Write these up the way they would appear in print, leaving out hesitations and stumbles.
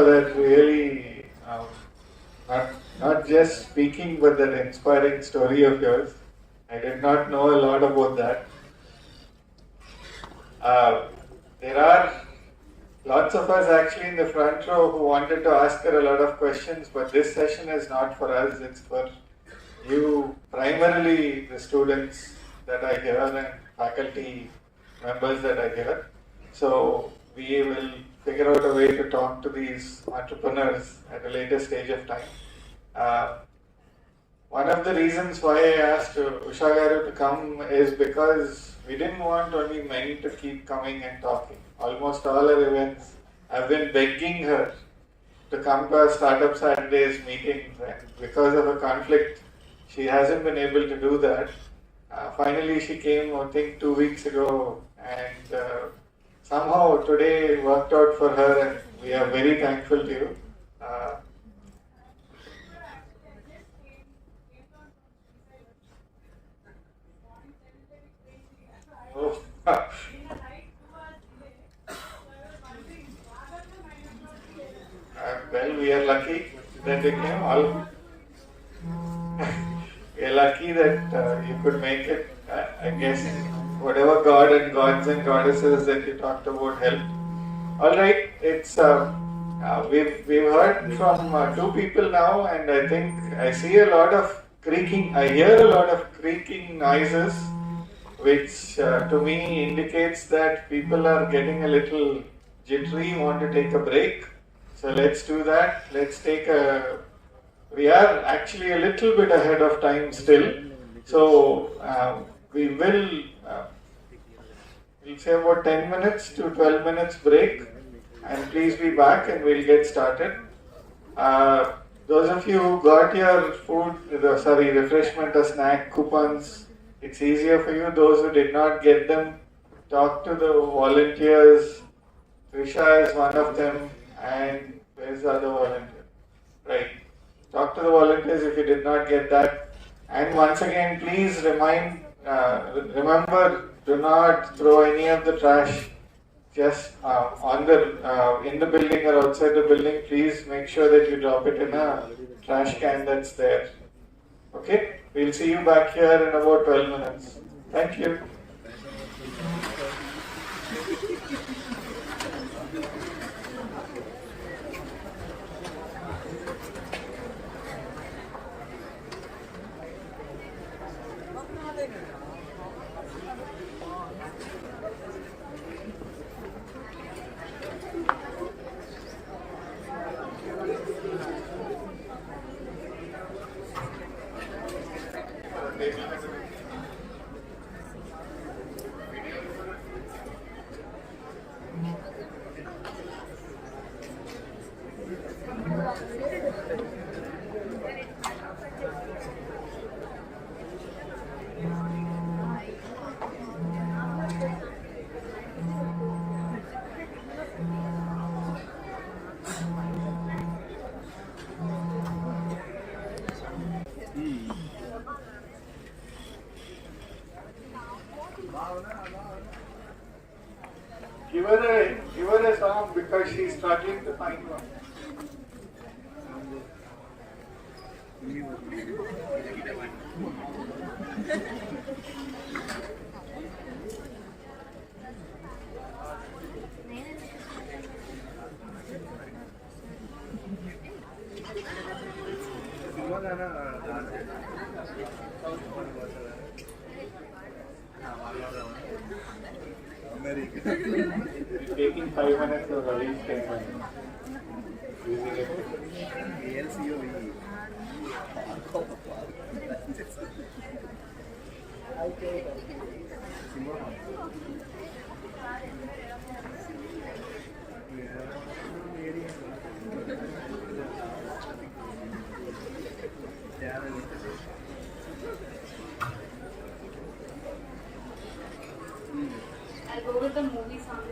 for that really, not just speaking, but that inspiring story of yours. I did not know a lot about that. There are lots of us actually in the front row who wanted to ask her a lot of questions, but this session is not for us, it's for you, primarily the students that I hear and faculty members that I hear. So we will figure out a way to talk to these entrepreneurs at a later stage of time. One of the reasons why I asked Usha Garu to come is because we didn't want only men to keep coming and talking. Almost all our events, I've been begging her to come to our Startup Saturdays meetings, and because of a conflict, she hasn't been able to do that. Finally, she came, I think, 2 weeks ago, and somehow today worked out for her, and we are very thankful to you. Well, we are lucky that they came. We are lucky that you could make it. I guess whatever God and gods and goddesses that you talked about helped. All right, it's we've heard from 2 people now, and I think I see a lot of creaking. I hear a lot of creaking noises, which to me indicates that people are getting a little jittery, want to take a break. So let's do that. Let's take a. We are actually a little bit ahead of time still. So we will we'll say about 10 minutes to 12 minutes break, and please be back and we'll get started. Those of you who got your food, refreshment or snack coupons, it's easier for you. Those who did not get them, talk to the volunteers. Trisha is one of them, and where's the other volunteer? Right. Talk to the volunteers if you did not get that. And once again, please remember, do not throw any of the trash just in the building or outside the building. Please make sure that you drop it in a trash can that's there. Okay? We'll see you back here in about 12 minutes. Thank you. Give her a song because she's struggling to find one. It's taking 5 minutes of release 10 minutes. Using it. I'll go with the movie song.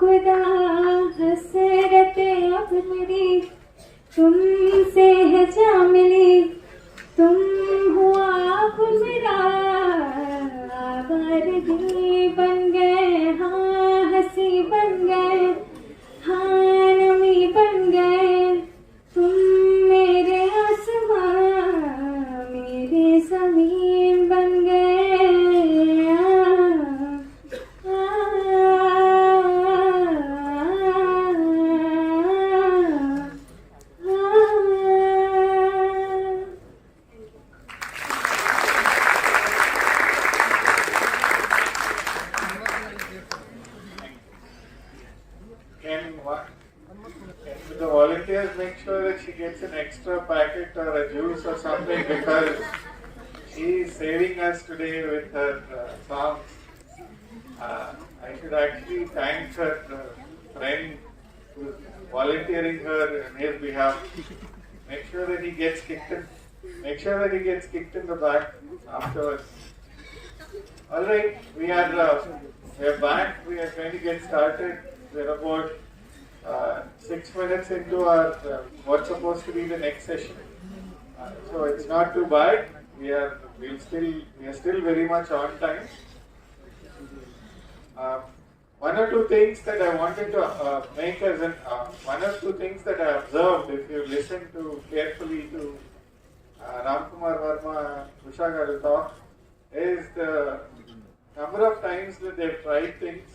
खुदा हसरत अब मेरी तुमसे है जा मिली तुम हुआ अब मेरा आवारगी बन गए हाँ हंसी बन गए हाँ नमी बन गए तुम मेरे आसमां मेरे ज़मीन बन गए Can the volunteers make sure that she gets an extra packet or a juice or something because she is saving us today with her songs. I should actually thank her friend who is volunteering her on his behalf. Make sure that he gets kicked in. Make sure that he gets kicked in the back afterwards. All right, we are back. We are going to get started. We're about 6 minutes into our what's supposed to be the next session. So it's not too bad. We are still very much on time. One or two things that I wanted to make as an one or two things that I observed if you listen to carefully to Ramkumar Verma, Usha Garu talk, is the number of times that they've tried things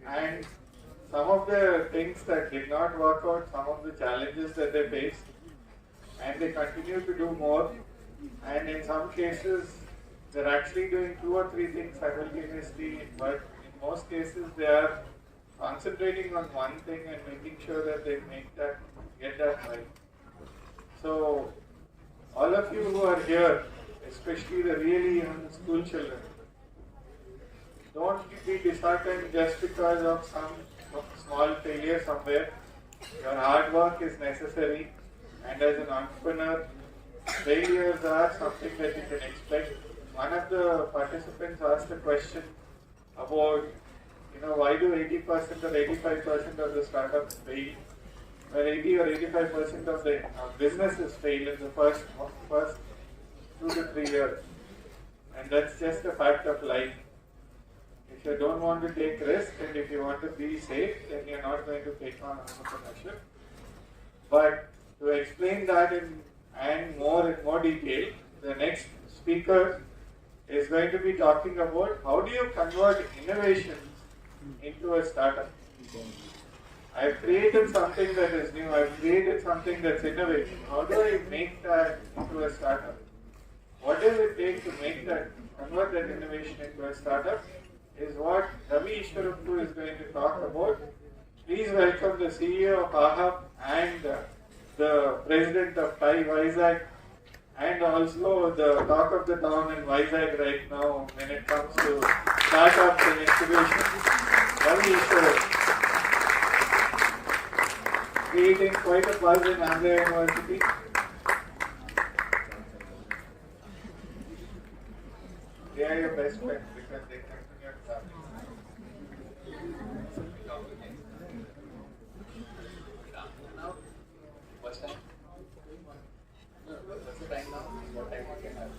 and some of the things that did not work out, some of the challenges that they faced, and they continue to do more. And in some cases, they're actually doing 2 or 3 things simultaneously, but in most cases, they are concentrating on one thing and making sure that they get that right. So, all of you who are here, especially the really young school children, don't be disheartened just because of some small failure somewhere. Your hard work is necessary, and as an entrepreneur, failures are something that you can expect. One of the participants asked a question about, why do 80% or 85% of the startups fail? Where 80 or 85% of the businesses fail in the first 2 to 3 years. And that's just a fact of life. If you don't want to take risk and if you want to be safe, then you're not going to take on entrepreneurship. But to explain that in more detail, the next speaker is going to be talking about how do you convert innovations into a startup. I've created something that is new, I've created something that's innovative. How do I make that into a startup? What does it take to convert that innovation into a startup? Is what Ravi Ishwarappu is going to talk about. Please welcome the CEO of AHAP and the president of TiE Vizag and also the talk of the town in Vizag right now when it comes to startups and incubations. Ravi Ishwarappu. Creating quite a buzz in Andhra University. They are your best friends because they continue to have now. What's time? What's the time now? What time we can have?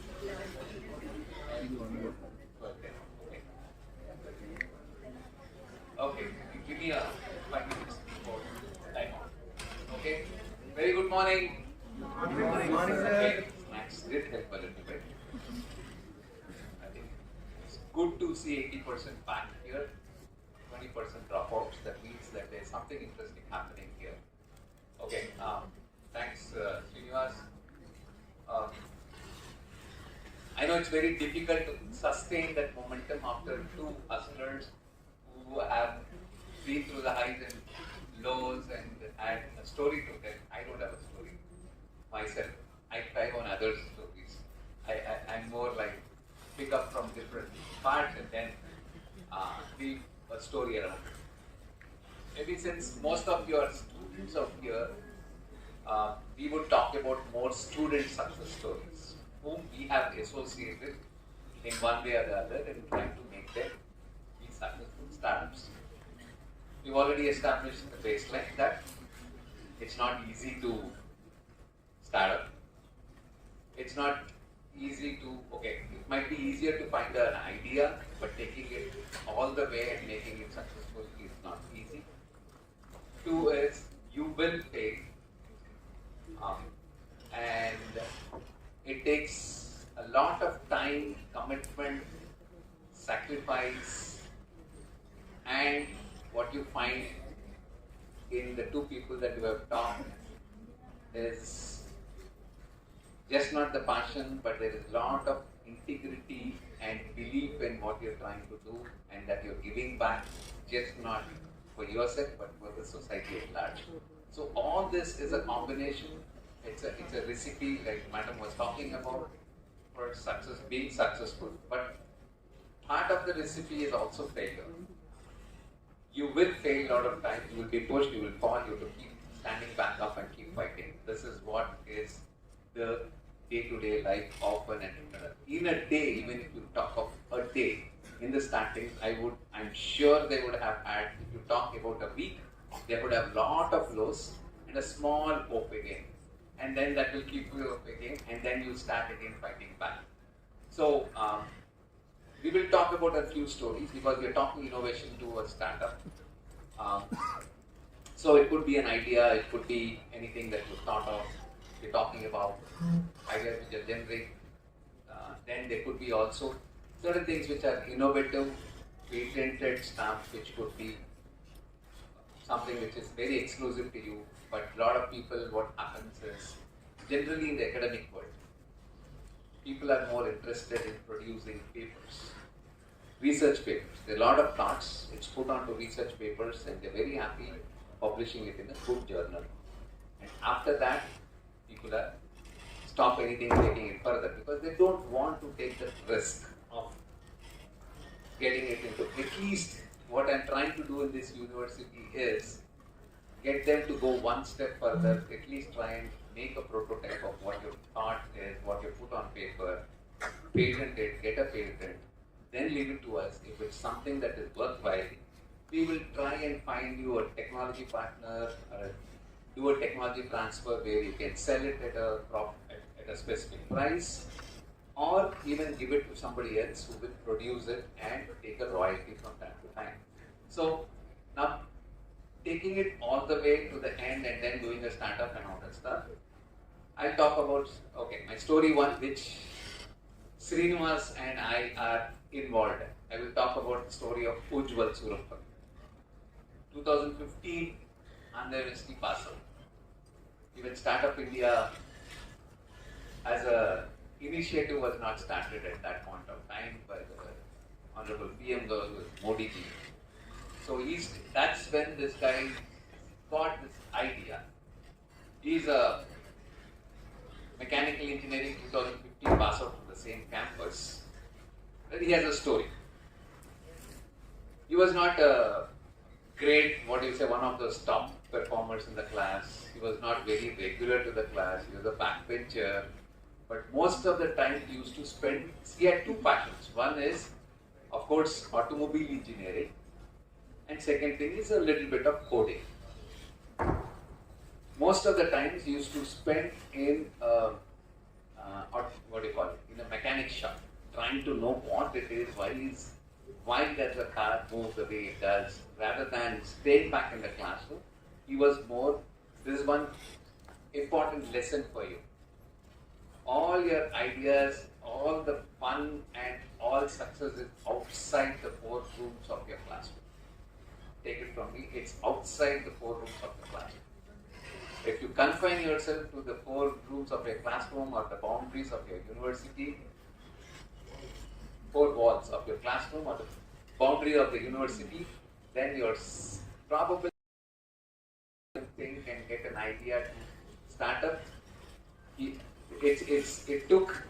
Okay, give me a 5 minutes for time. Okay. Very good morning. Good morning, sir. Okay. Snacks did help a little bit. I think it's good to see 80% back here, 20% dropouts. That means that there's something interesting happening here. Okay. Thanks, Srinivas. I know it's very difficult to sustain that momentum after 2 hustlers who have been through the highs and lows and had a story to tell. I don't have a story myself. I thrive on others' stories. I'm more like pick up from different parts and then weave a story around it. Maybe since most of your students of here, we would talk about more student success stories, whom we have associated in one way or the other and trying to make them be successful startups. we've already established the baseline that it's not easy to start up. It's not easy to, okay, it might be easier to find an idea, but taking it all the way and making it successful is not easy. Two is, you will fail. And it takes a lot of time, commitment, sacrifice, and what you find in the two people that you have talked is just not the passion, but there is a lot of integrity and belief in what you're trying to do, and that you're giving back, just not for yourself, but for the society at large. So all this is a combination. It's a recipe, like Madam was talking about, for success, being successful. But part of the recipe is also failure. You will fail a lot of times. You will be pushed. You will fall. You have to keep standing back up and keep fighting. This is what is the day-to-day life of an entrepreneur. In a day, even if you talk of a day, in the starting, I'm sure they would have had, if you talk about a week, they would have a lot of lows and a small hope again. And then that will keep you up again, and then you start again fighting back. So, we will talk about a few stories because we are talking innovation to a startup. So it could be an idea, it could be anything that you thought of. We're talking about ideas which are generic. Then there could be also certain things which are innovative, patented stuff, which could be something which is very exclusive to you. But a lot of people, what happens is, generally in the academic world, people are more interested in producing papers, research papers. There are a lot of thoughts which put onto research papers, and they're very happy publishing it in a good journal. And after that, people are stop anything taking it further because they don't want to take the risk of getting it into. At least what I'm trying to do in this university is get them to go one step further, at least try and make a prototype of what your thought is, what you put on paper, patent it, get a patent, then leave it to us. If it's something that is worthwhile, we will try and find you a technology partner, or do a technology transfer where you can sell it at a specific price, or even give it to somebody else who will produce it and take a royalty from time to time. So now, taking it all the way to the end and then doing a startup and all that stuff, I'll talk about, my story one, which Srinivas and I are involved in. I will talk about the story of Ujjwal Surappa. 2015, Andhra University pass out. Even Startup India as a initiative was not started at that point of time by the Honorable PM Modi ji. So that's when this guy got this idea. He's a mechanical engineering 2015 pass out from the same campus. But he has a story. He was not a great, one of those top performers in the class. He was not very regular to the class. He was a backbencher. But most of the time he used to spend, he had two passions. One is, of course, automobile engineering. And second thing is a little bit of coding. Most of the times he used to spend in in a mechanic shop, trying to know what it is, why does the car move the way it does, rather than staying back in the classroom. He was more, this is one important lesson for you. All your ideas, all the fun and all success is outside the four rooms of your classroom. Take it from me, it's outside the four rooms of the classroom. If you confine yourself to the four rooms of your classroom or the boundaries of your university, four walls of your classroom or the boundary of the university, then you're probably think and get an idea to start up. It took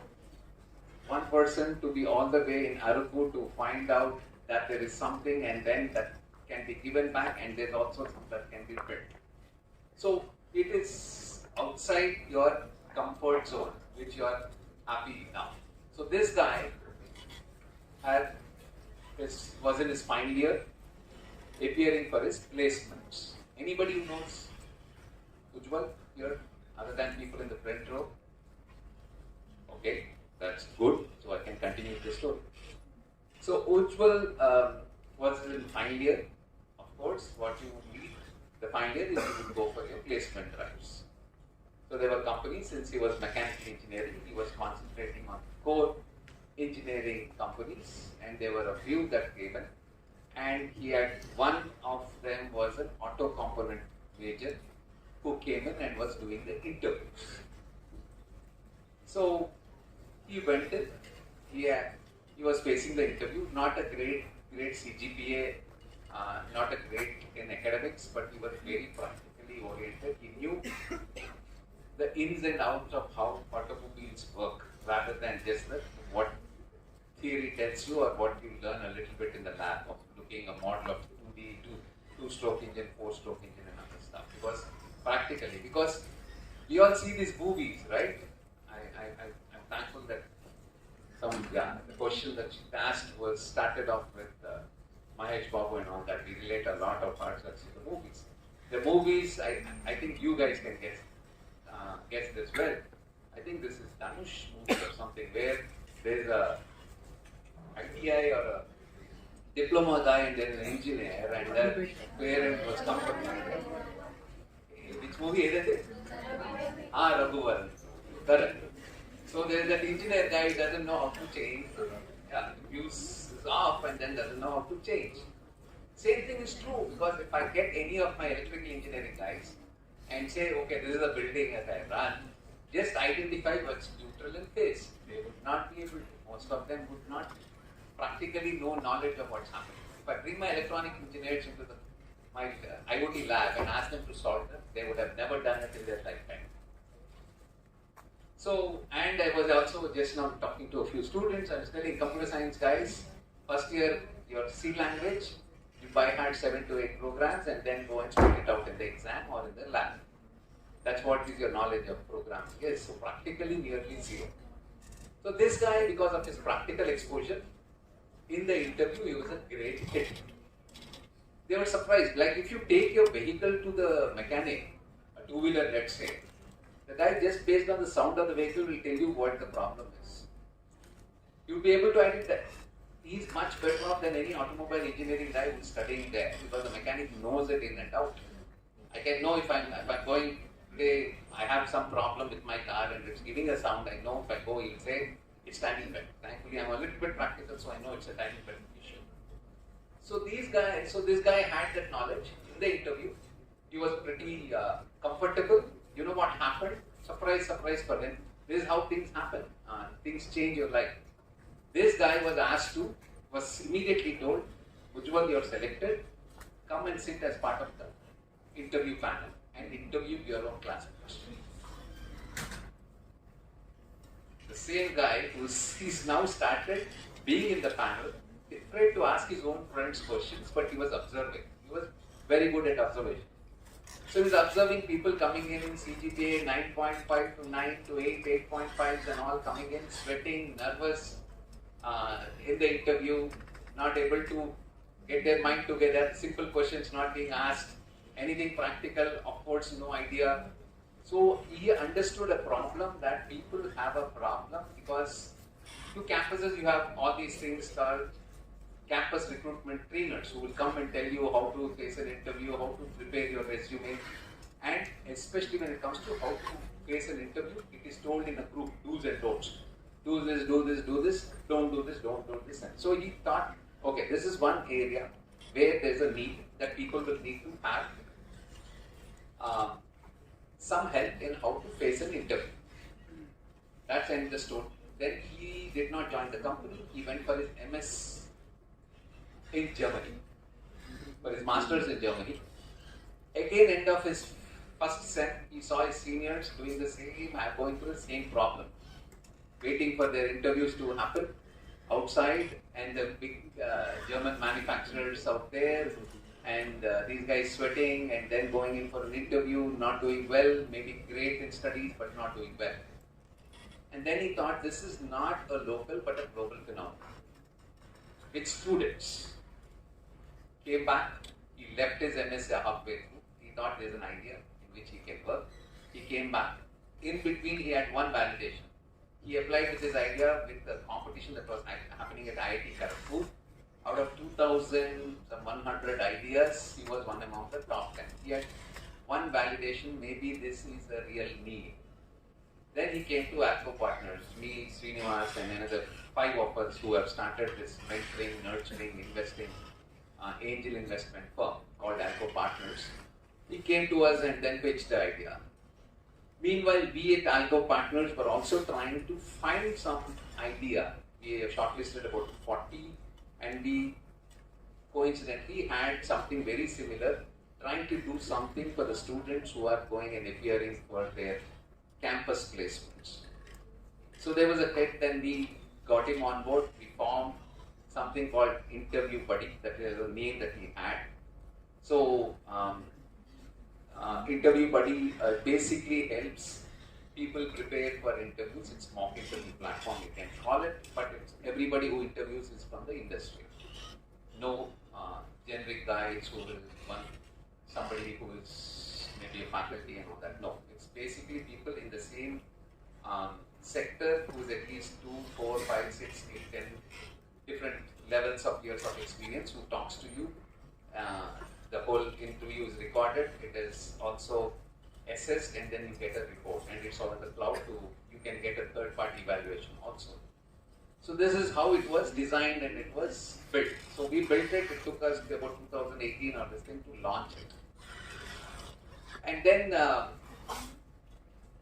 one person to be all the way in Arupur to find out that there is something, and then that can be given back, and there's also something that can be built. So it is outside your comfort zone, which you are happy now. So this guy was in his final year. appearing for his placements. Anybody who knows Ujjwal here, other than people in the front row? Okay, that's good. So I can continue the story. So Ujjwal was in final year. Of course, what you would need the final year is you would go for your placement drives. So there were companies, since he was mechanical engineering, he was concentrating on core engineering companies, and there were a few that came in. And he had one of them was an auto component major who came in and was doing the interviews. So he went in, he was facing the interview, not a great CGPA, not a great in academics, but he was very practically oriented. He knew the ins and outs of how automobiles work rather than just what theory tells you or what you learn a little bit in the lab of looking a model of 2D, two-stroke engine, four-stroke engine and other stuff. Because practically, because we all see these movies, right? I'm thankful that the question that she asked started off with Mahesh Babu and all that. We relate a lot of parts to the movies. The movies, I think you guys can guess this well. I think this is Dhanush movie or something where there's a ITI or a diploma guy and there's an engineer and the parent was comforting. Which movie is it? Raghuvaran. Correct. So there's that engineer guy who doesn't know how to change. Fuse is off and then doesn't know how to change. Same thing is true, because if I get any of my electrical engineering guys and say, okay, this is a building that I run, just identify what's neutral and phase. They would not be able to. Most of them would not practically know knowledge of what's happening. If I bring my electronic engineers into my IoT lab and ask them to solve them, they would have never done it in their lifetime. So, and I was also just now talking to a few students. I was telling computer science guys, first year your C language, you by heart 7 to 8 programs and then go and spit it out in the exam or in the lab. That's what is your knowledge of programming. Yes, so practically nearly zero. So this guy, because of his practical exposure, in the interview he was a great hit. They were surprised. Like if you take your vehicle to the mechanic, a two-wheeler let's say, the guy just based on the sound of the vehicle will tell you what the problem is. You'll be able to identify. He's much better off than any automobile engineering guy who's studying there, because the mechanic knows it in and out. I can know if I'm going today, I have some problem with my car and it's giving a sound. I know if I go, he'll say it's timing belt. Thankfully, I'm a little bit practical, so I know it's a timing belt issue. So this guy had that knowledge in the interview. He was pretty comfortable. You know what happened? Surprise, surprise for him. This is how things happen. Things change your life. This guy was immediately told, Ujjwal, you're selected. Come and sit as part of the interview panel and interview your own classmates. The same guy he's now started being in the panel, afraid to ask his own friends questions, but he was observing. He was very good at observation. So he's observing people coming in CGPA 9.5 to 9 to 8, 8.5s and all coming in, sweating, nervous, in the interview, not able to get their mind together, simple questions not being asked, anything practical, of course, no idea. So he understood a problem that people have a problem because to campuses you have all these things called campus recruitment trainers who will come and tell you how to face an interview, how to prepare your resume, and especially when it comes to how to face an interview, it is told in a group, do's and don'ts. Do this, do this, do this, don't do this, don't do this. And so he thought, okay, this is one area where there's a need that people will need to have some help in how to face an interview. That's the end of the story. Then he did not join the company. He went for his MS in Germany, for his master's in Germany. Again, end of his first sem, he saw his seniors doing the same, going through the same problem, waiting for their interviews to happen outside, and the big German manufacturers out there, and these guys sweating and then going in for an interview, not doing well, maybe great in studies but not doing well. And then he thought, this is not a local but a global phenomenon. With students, came back, He left his MSc halfway through. He thought there's an idea in which he can work. He came back. In between, he had one validation. He applied with his idea with the competition that was happening at IIT Kharagpur. Out of 2,100 ideas, he was one among the top 10. He had one validation, maybe this is a real need. Then he came to Alco Partners, me, Srinivas, and another 5 of us who have started this mentoring, nurturing, investing, angel investment firm called Alco Partners. He came to us and then pitched the idea. Meanwhile, we at Alco Partners were also trying to find some idea. We shortlisted about 40 and we coincidentally had something very similar, trying to do something for the students who are going and appearing for their campus placements. So there was a TED, then we got him on board. We formed something called Interview Buddy, that is a name that he had. So Interview Buddy basically helps people prepare for interviews. It's mock interview platform, you can call it, but it's everybody who interviews is from the industry. No generic guys who will want somebody who is maybe a faculty and all that. No, it's basically people in the same sector who's at least 2, 4, 5, 6, 8, 10 different levels of years of experience who talks to you. The whole interview is recorded. It is also assessed, and then you get a report, and it's all in the cloud. You can get a third-party evaluation also. So this is how it was designed and it was built. So we built it. It took us about 2018 or this thing to launch it. And then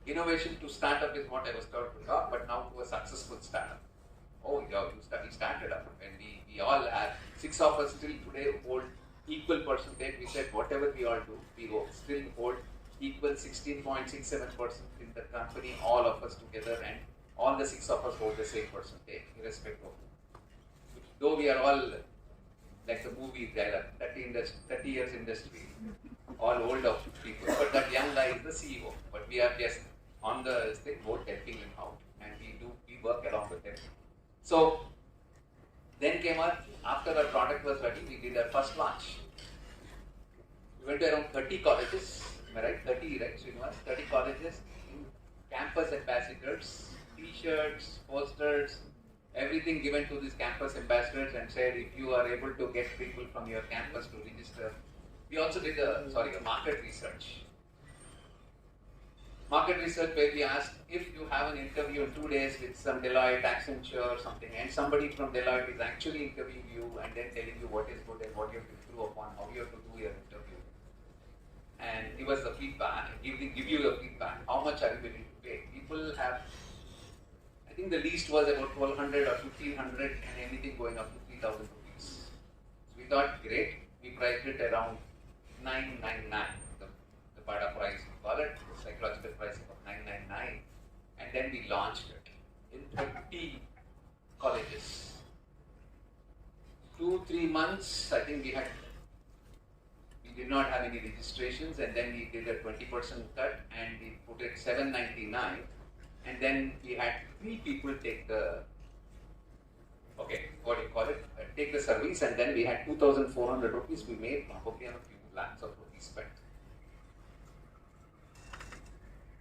innovation to startup is what I was told to talk, but now to a successful startup. Oh, yeah, we started up, and we all have 6 of us still today hold equal percentage. We said whatever we all do, we still hold equal 16.67% in the company, all of us together, and all the 6 of us hold the same percentage, irrespective of. Though we are all like the movie dialogue, 30 years industry, all old of people, but that young guy is the CEO. But we are just on the board helping him out, and we work along with him. So then came after our product was ready, we did our first launch. We went to around 30 colleges, am I right? 30, right? 30 colleges, campus ambassadors, t-shirts, posters, everything given to these campus ambassadors, and said if you are able to get people from your campus to register. We also did a market research. Market research where we asked if you have an interview in 2 days with some Deloitte, Accenture or something, and somebody from Deloitte is actually interviewing you and then telling you what is good and what you have to improve upon, how you have to do your interview. And give us the feedback, give you the feedback, how much are you willing to pay? People have, I think the least was about 1,200 or 1,500 and anything going up to 3,000 rupees. So we thought, great, we priced it around 999, the Bada price we call it, the psychological pricing of 999, and then we launched it in 30 colleges. 2-3 months, I think we did not have any registrations, and then we did a 20% cut and we put it 799, and then we had 3 people take the take the service, and then we had 2,400 rupees we made, probably on a few lakhs of rupees spent.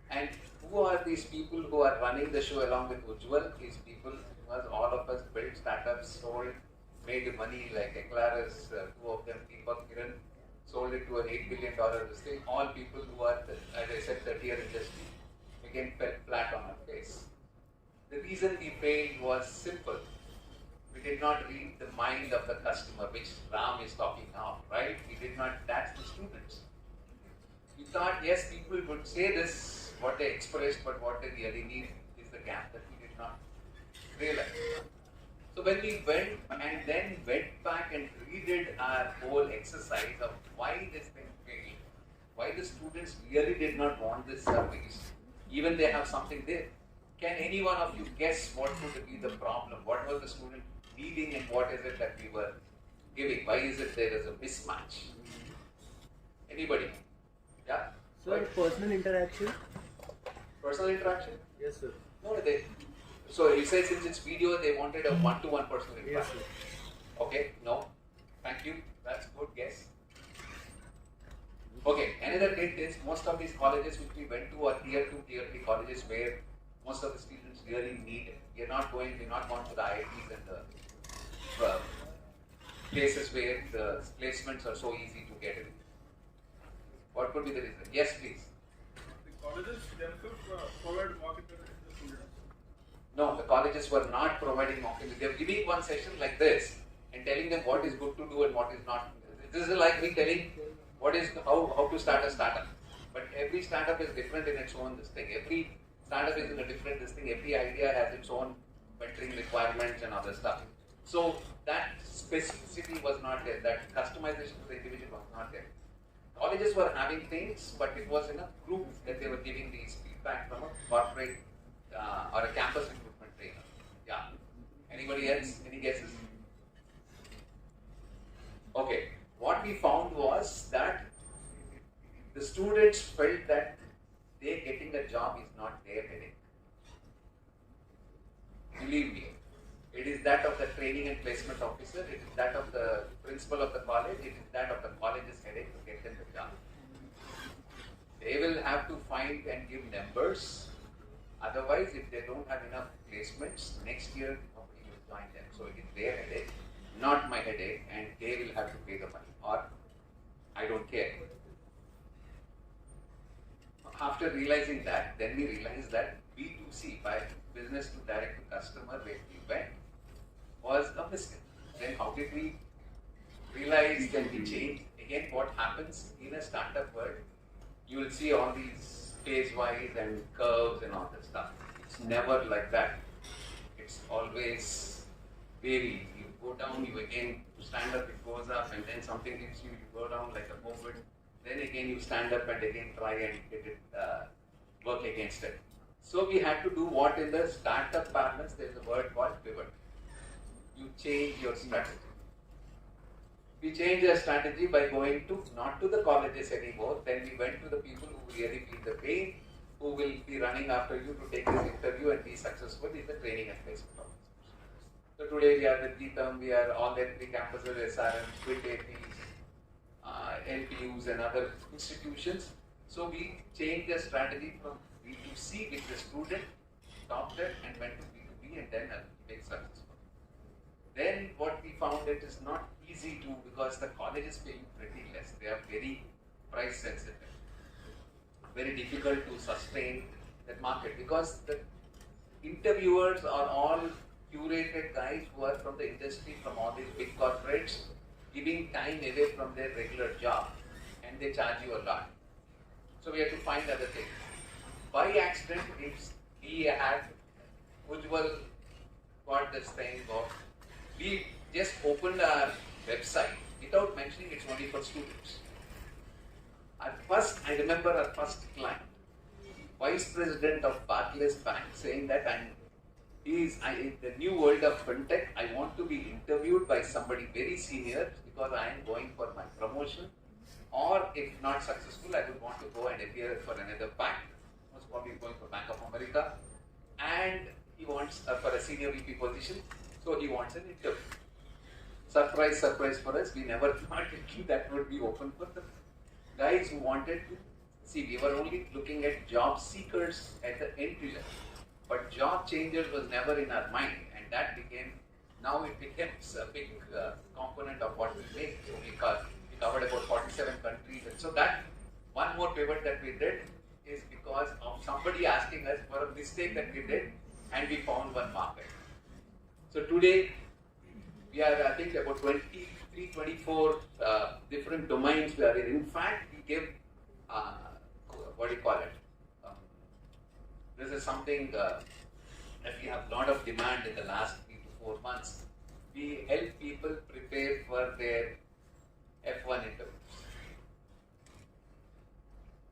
And who are these people who are running the show along with Ujjwal? These people, all of us built startups, sold, made money like Eclairus, 2 of them, Deepak, Kiran, sold it to an $8 billion thing. All people who are, as I said, 30-year industry, again fell flat on our face. The reason we failed was simple. We did not read the mind of the customer, which Ram is talking now, right? We did not, that's the students. We thought, yes, people would say this, what they expressed, but what they really need is the gap that we did not realize. So when we went and then went back and redid our whole exercise of why this thing failed, why the students really did not want this service, even they have something there. Can any one of you guess what could be the problem? What was the student needing and what is it that we were giving? Why is it there is a mismatch? Anybody? Yeah? So personal interaction? Personal interaction? Yes, sir. No, so you say since it's video, they wanted a one-to-one personal interaction. Yes, sir. Okay, no. Thank you. That's good guess. neither did this. Most of these colleges which we went to are tier 2, tier 3 colleges where most of the students really need it. We're not gone to the IITs and the places where the placements are so easy to get in. What could be the reason? Yes, please. The colleges themselves provide mock interviews to the students. No, the colleges were not providing mock interviews. They were giving one session like this and telling them what is good to do and what is not. This is like me telling how to start a startup. But every startup is different in its own this thing. Every startup is in a different this thing. Every idea has its own mentoring requirements and other stuff. So that specificity was not there. That customization to the individual was not there. Colleges were having things, but it was in a group that they were giving these feedback from a corporate or a campus recruitment trainer. Yeah. Anybody else? Any guesses? Okay. What we found was that the students felt that they getting a job is not their headache. Believe me, it is that of the training and placement officer, it is that of the principal of the college, it is that of the college's headache to get them the job. They will have to find and give numbers. Otherwise, if they don't have enough placements, next year nobody will join them. So it is their headache, not my headache, and they will have to pay the money. Or I don't care. After realizing that, then we realized that B2C, by business to direct to customer, where we went, was a mistake. Then how did we realize that we changed? Again, what happens in a startup world, you will see all these phase-wise and curves and all that stuff. It's never like that. It's always varied. You go down, you again stand up, it goes up, and then something hits you, you go down like a COVID. Then again you stand up and again try and get it, work against it. So we had to do what in the startup parlance, there is a word called pivot. You change your strategy. We changed our strategy by going to not to the colleges anymore. Then we went to the people who really feel the pain, who will be running after you to take this interview and be successful in the training and placement officers. So today we are with GTAM, we are all at 3 campuses, SRM, Quit APs, LPUs and other institutions. So we changed the strategy from B2C with the student, stopped it and went to B2B and then make successful. Then what we found, it is not easy to, because the colleges pay you pretty less. They are very price sensitive. Very difficult to sustain that market because the interviewers are all curated guys who are from the industry, from all these big corporates, giving time away from their regular job, and they charge you a lot. So we have to find other things. By accident, we had Ujjwal got this thing of, we just opened our website without mentioning it's only for students. I remember our first client, Vice President of Barclays Bank, saying that in the new world of fintech, I want to be interviewed by somebody very senior because I am going for my promotion, or if not successful, I would want to go and appear for another bank. Most probably going for Bank of America, and he wants for a senior VP position, so he wants an interview. Surprise, surprise for us, we never thought that would be open for the guys who wanted to see. We were only looking at job seekers at the entry level, but job changers was never in our mind, and that became, now it becomes a big component of what we make. So we covered about 47 countries, and so that one more pivot that we did is because of somebody asking us for a mistake that we did, and we found one market. So today we are, I think, about 23, 24 different domains we are in. In fact, we give, what do you call it? This is something that we have a lot of demand in the last 3 to 4 months. We help people prepare for their F1 interviews.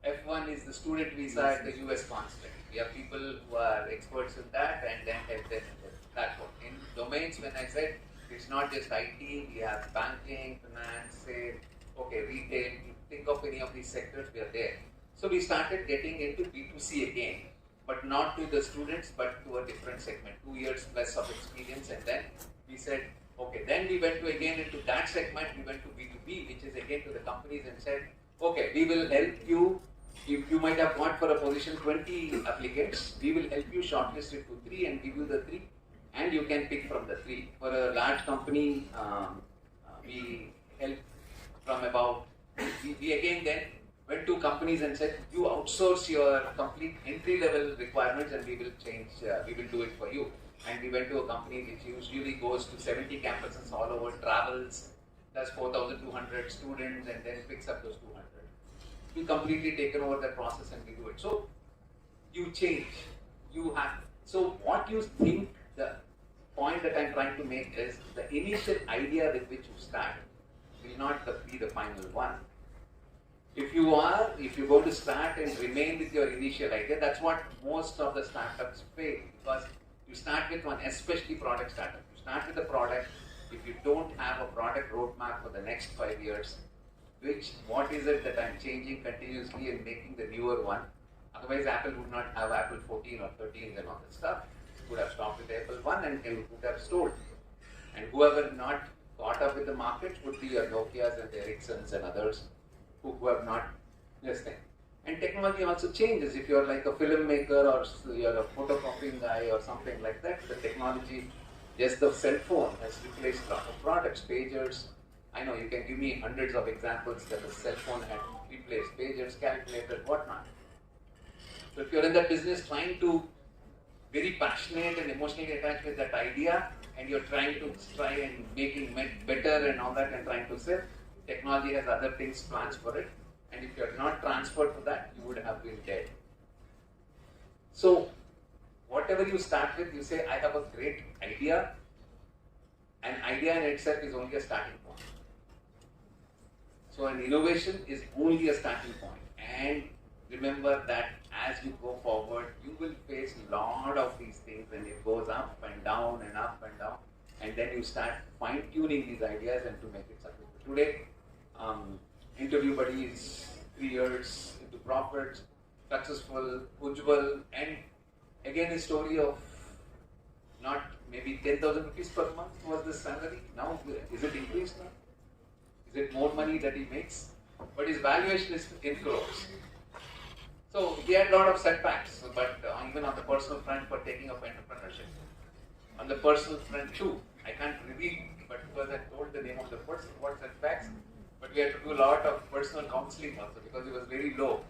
F1 is the student visa at the US consulate. We have people who are experts in that and then help them in that one. In domains, when I said it's not just IT, we have banking, finance, retail. You think of any of these sectors, we are there. So we started getting into B2C again, but not to the students, but to a different segment, 2 years plus of experience, and then we said, okay, then we went to again into that segment, we went to B2B, which is again to the companies and said, Okay, we will help you. If you might have got for a position 20 applicants, we will help you shortlist it to 3 and give you the 3, and you can pick from the 3. For a large company, we help from about, we again then went to companies and said, you outsource your complete entry level requirements and we will change, we will do it for you. And we went to a company which usually goes to 70 campuses all over, travels, does 4,200 students and then picks up those 200. We completely taken over that process and we do it. So you change, you have, so what you think, the point that I'm trying to make is the initial idea with which you start will not be the final one. If you're going to start and remain with your initial idea, that's what most of the startups fail, because you start with one, especially product startup. You start with a product. If you don't have a product roadmap for the next 5 years, what is it that I'm changing continuously and making the newer one? Otherwise, Apple would not have Apple 14 or 13 and all that stuff. It would have stopped with Apple 1 and it would have stalled. And whoever not caught up with the market would be your Nokias and the Ericssons and others who have not listening. And technology also changes. If you're like a filmmaker or you're a photocopying guy or something like that, the technology, just the cell phone has replaced a lot of products, pagers. I know you can give me hundreds of examples that the cell phone had replaced, pagers, calculators, whatnot. So if you're in that business trying to very passionate and emotionally attached with that idea, and you're trying to try and making it better and all that and trying to sell, technology has other things plans for it. And if you're not transferred to that, you would have been dead. So whatever you start with, you say, I have a great idea. An idea in itself is only a starting point. So an innovation is only a starting point. And remember that as you go forward, you will face a lot of these things and it goes up and down and up and down. And then you start fine-tuning these ideas and to make it successful. Today, Interview Buddy is 3 years into profits, successful, Ujjwal, and again a story of not maybe 10,000 rupees per month was the salary. Now, is it increased now? Is it more money that he makes? But his valuation is in crores. So he had a lot of setbacks, but even on the personal front for taking up entrepreneurship. On the personal front too, I can't reveal, but because I told the name of the person, what setbacks, but we had to do a lot of personal counseling also because it was very low.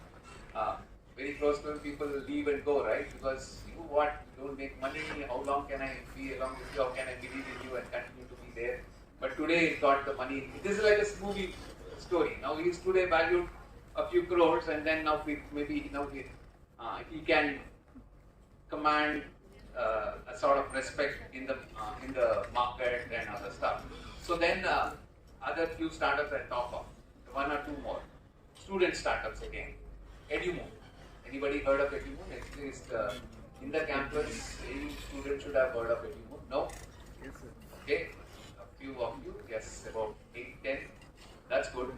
Very close to him, people leave and go, right? Because you don't make money, how long can I be along with you, how can I believe in you and continue to be there? But today he got the money. This is like a movie story. Now he is today valued a few crores and then now he can command a sort of respect in the market and other stuff. So then other few startups at top of, 1 or 2 more. Student startups again. EduMove. Anybody heard of EduMove? At least in the campus, any student should have heard of EduMove. No? Yes, sir. Okay. A few of you, yes, about 8, 10. That's good.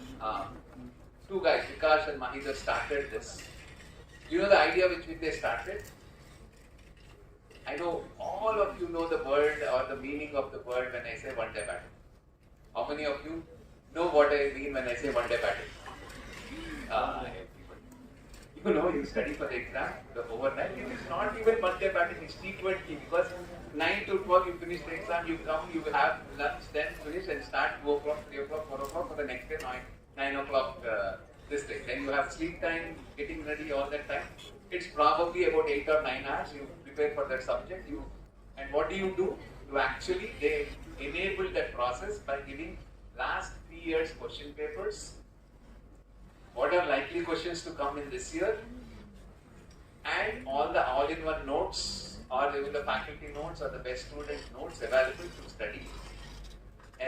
2 guys, Vikash and Mahidhar started this. You know the idea which they started? I know all of you know the word or the meaning of the word when I say one-day batting. How many of you know what I mean when I say one-day batting? You know, you study for the exam, the overnight. It is not even one-day batting, it's T20 because 9 to 12 you finish the exam, you come, you have lunch, then finish and start 2 o'clock, 3 o'clock, 4 o'clock for the next day, 9 o'clock this day. Then you have sleep time, getting ready all that time. It's probably about 8 or 9 hours. You prepare for that subject. And what do? You actually, they enable that process by giving last 3 years question papers. What are likely questions to come in this year? And all the all-in-one notes or even the faculty notes or the best student notes available to study.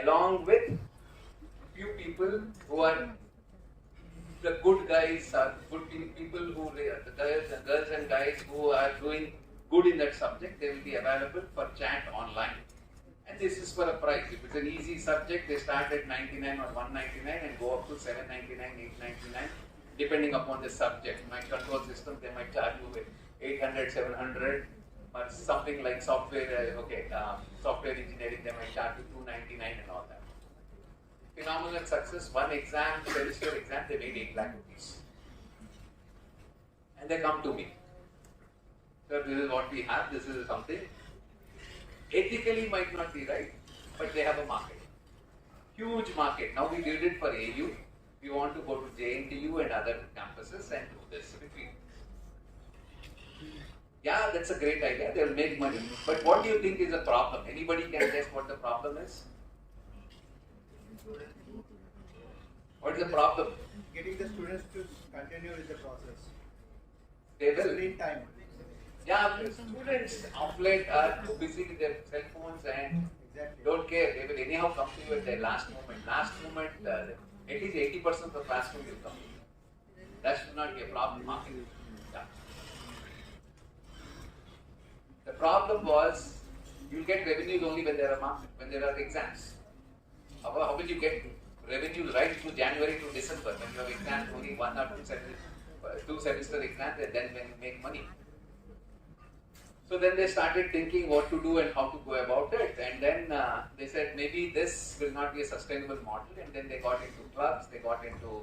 Along with few people who are the good guys, are good people who, the girls and guys who are doing good in that subject, they will be available for chat online. And this is for a price. If it's an easy subject, they start at 99 or 199 and go up to 799, 899, depending upon the subject. My control system, they might charge you with 800, 700, or something like software, software engineering, they might charge you 299 and all that. phenomenal success. One exam, semester exam, they made 8 lakh rupees. And they come to me. Sir, this is what we have, this is something. Ethically might not be right, but they have a market. Huge market. Now we did it for AU. We want to go to JNTU and other campuses and do this retreat. Yeah, that's a great idea. They'll make money. But what do you think is the problem? Anybody can guess what the problem is? What is the problem? Getting the students to continue with the process. They will. Screen time. Yeah, students of late are too busy with their cell phones and Exactly. don't care. They will anyhow come to you at their last moment. Last moment, at least 80% of the classroom will come. That should not be a problem. Yeah. The problem was you get revenues only when there are exams. How will you get revenues right through January to December when you have exams only 1 or 2 semester exams and then when you make money? So then they started thinking what to do and how to go about it, and then they said maybe this will not be a sustainable model, and then they got into clubs, they got into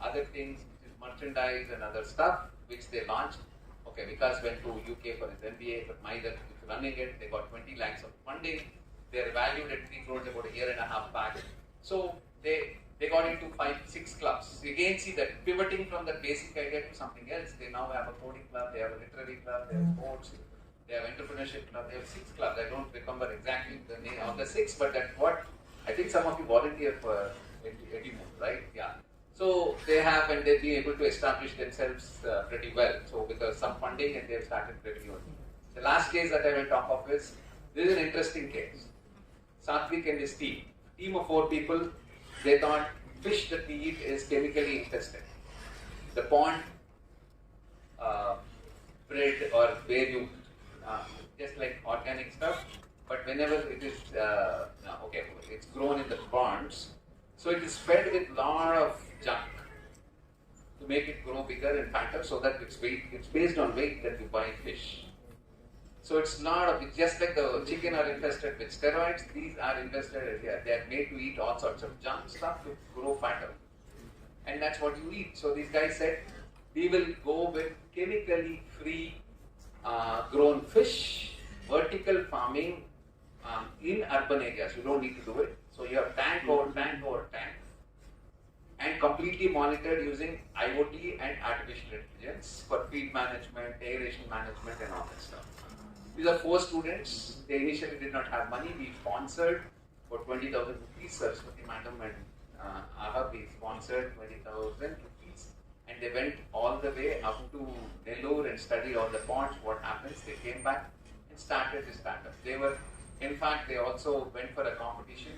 other things, which is merchandise and other stuff, which they launched. Okay, Vikas went to UK for his MBA, but Maidar is running it. They got 20 lakhs of funding. They're valued at 3 crores about a year and a half back. So they got into 5-6 clubs. You again see that pivoting from the basic idea to something else. They now have a coding club, they have a literary club, they have sports, they have entrepreneurship club, they have 6 clubs. I don't remember exactly the name of the 6, but that's what I think some of you volunteer for Edimove, right? Yeah. So they have, and they've been able to establish themselves pretty well. So with some funding, and they've started pretty well. The last case that I will talk of is, this is an interesting case. Satvik and his team of 4 people, they thought fish that we eat is chemically infested. The pond bred or where you just like organic stuff, but whenever it is it's grown in the ponds, so it is fed with lot of junk to make it grow bigger and fatter, so that it's based on weight that you buy fish. So it's just like the chicken are infested with steroids, these are infested, they are made to eat all sorts of junk stuff to grow fatter. And that's what you eat. So these guys said, we will go with chemically free grown fish, vertical farming in urban areas. You don't need to do it. So you have tank over tank over tank, and completely monitored using IoT and artificial intelligence for feed management, aeration management, and all that stuff. These are 4 students. They initially did not have money. We sponsored for 20,000 rupees. Saraswati Madam and Ahab, we sponsored 20,000 rupees. And they went all the way up to Nellore and studied all the ponds, what happens. They came back and started the startup. In fact, they also went for a competition.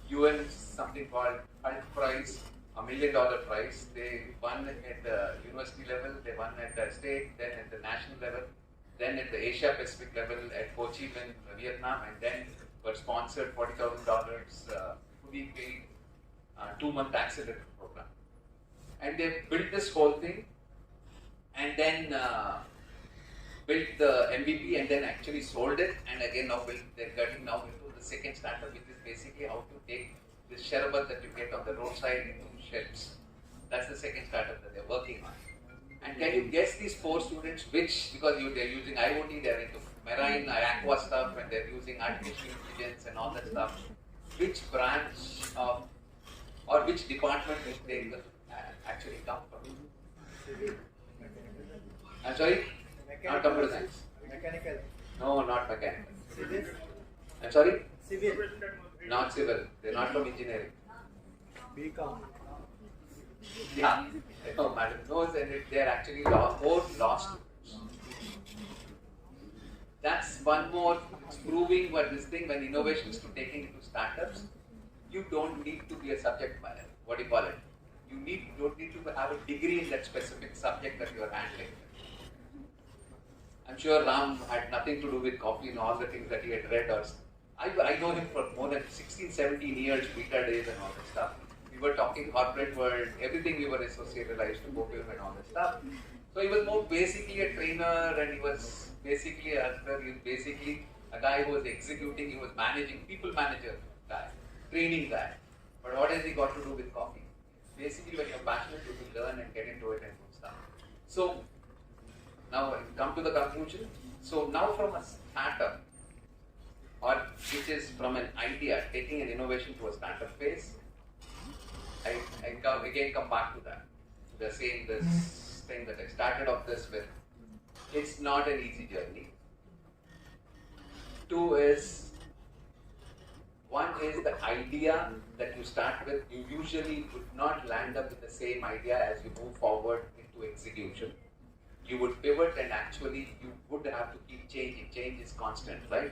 UN, something called Hulk Prize, $1 million prize. They won at the university level, they won at the state, then at the national level, then at the Asia Pacific level at Ho Chi Minh, Vietnam, and then were sponsored $40,000 fully paid 2-month accelerator program. And they built this whole thing, and then built the MVP, and then actually sold it, and again now they're getting now into the second startup, which is basically how to take this sharbat that you get on the roadside into shelves. That's the second startup that they're working on. And can you guess these 4 students which, because they're using IoT, they're into marine, aqua stuff, and they're using artificial intelligence and all that stuff, which branch of, or which department they actually come from? I'm sorry? Not computer science. Mechanical. No, not mechanical. Civil. I'm sorry? Civil. Not civil. They're not from engineering. BCom. Yeah. No, madam knows, and they're actually both law students. That's one more, it's proving what this thing, when innovations to taking into startups, you don't need to be a subject matter. What do you call it? You don't need to have a degree in that specific subject that you are handling. I'm sure Ram had nothing to do with coffee and all the things that he had read. I know him for more than 16, 17 years, beta days and all that stuff. We were talking corporate world, everything we were associated, I used to go to him and all that stuff. So he was more basically a trainer, and he was basically a guy who was executing, he was managing, people manager guy, training guy. But what has he got to do with coffee? Basically, when you're passionate, you will learn and get into it and do stuff. So now come to the conclusion. So now from a startup, or which is from an idea, taking an innovation to a startup phase, I again come back to that. The same this thing that I started off this with. It's not an easy journey. Two is, one is the idea that you start with. You usually would not land up with the same idea as you move forward into execution. You would pivot and actually you would have to keep changing. Change is constant, right?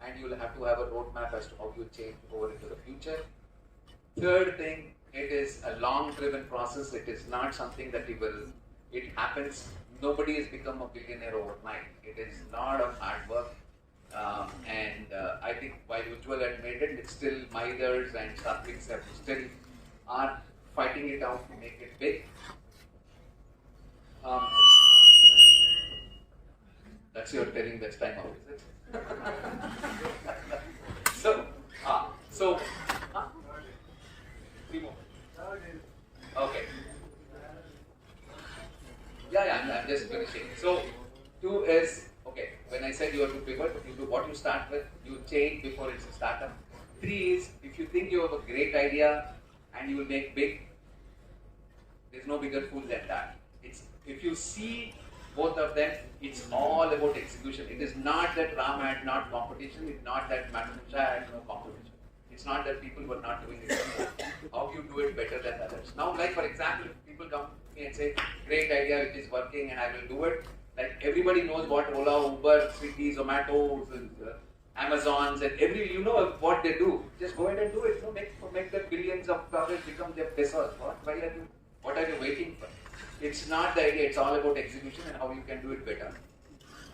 And you will have to have a roadmap as to how you change over into the future. Third thing, it is a long-driven process. It is not something that it happens. Nobody has become a billionaire overnight. It is a lot of hard work. I think while Ujjwal had made it, it's still Maidars and Satviks have still are fighting it out to make it big. That's your telling that's time out, is it? Three more. Okay. Yeah, I'm just finishing. So, two is, okay, when I said you have to pivot, you do what you start with, you change before it's a startup. Three is, if you think you have a great idea and you will make big, there's no bigger fool than that. If you see both of them, it's all about execution. It is not that Ram had not competition, it's not that Matanusha had no competition. It's not that people were not doing it before. How you do it better than others. Now, like for example, if people come to me and say, great idea which is working and I will do it, like everybody knows what Ola, Uber, Swiggy, Zomato, Amazons and you know what they do. Just go ahead and do it. Make the billions of dollars become their pesos. What are you waiting for? It's not the idea, it's all about execution and how you can do it better.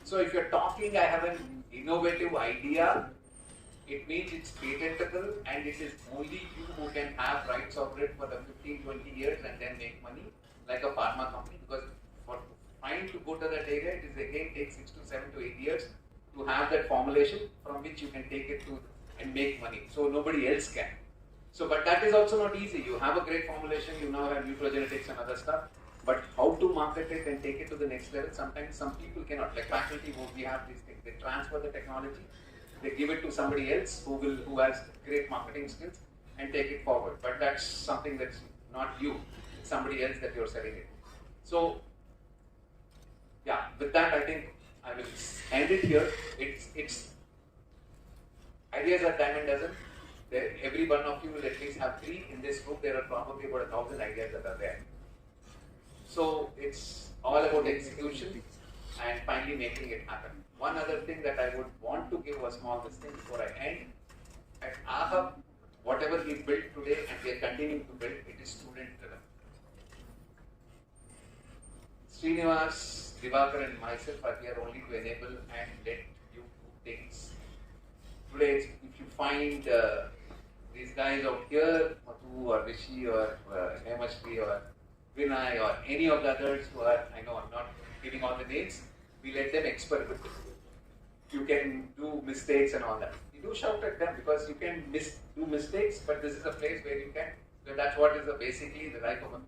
So if you're talking, I have an innovative idea, it means it's patentable and it is only you who can have rights of it for the 15-20 years and then make money, like a pharma company, because for trying to go to that area, it is again takes 6 to 7 to 8 years to have that formulation from which you can take it to and make money. So nobody else can. So, but that is also not easy. You have a great formulation, you now have nutrogenetics and other stuff. But how to market it and take it to the next level, sometimes some people cannot. Like faculty, we have these things. They transfer the technology, they give it to somebody else who has great marketing skills and take it forward. But that's something that's not you, it's somebody else that you're selling it. So, yeah, with that I think I will end it here. It's ideas are dime a dozen. Every one of you will at least have 3. In this group, there are probably about 1,000 ideas that are there. So it's all about execution and finally making it happen. One other thing that I would want to give a small thing before I end, at AHUB, whatever we built today and we are continuing to build, it is student driven. Srinivas, Divakar and myself are here only to enable and let you do things. Today, if you find these guys out here, Madhu or Rishi or Hemashri or Vinay or any of the others who are, I know I'm not giving all the names, we let them experiment. You can do mistakes and all that. You do shout at them because you can do mistakes, but this is a place where you can, so that's what is basically the life of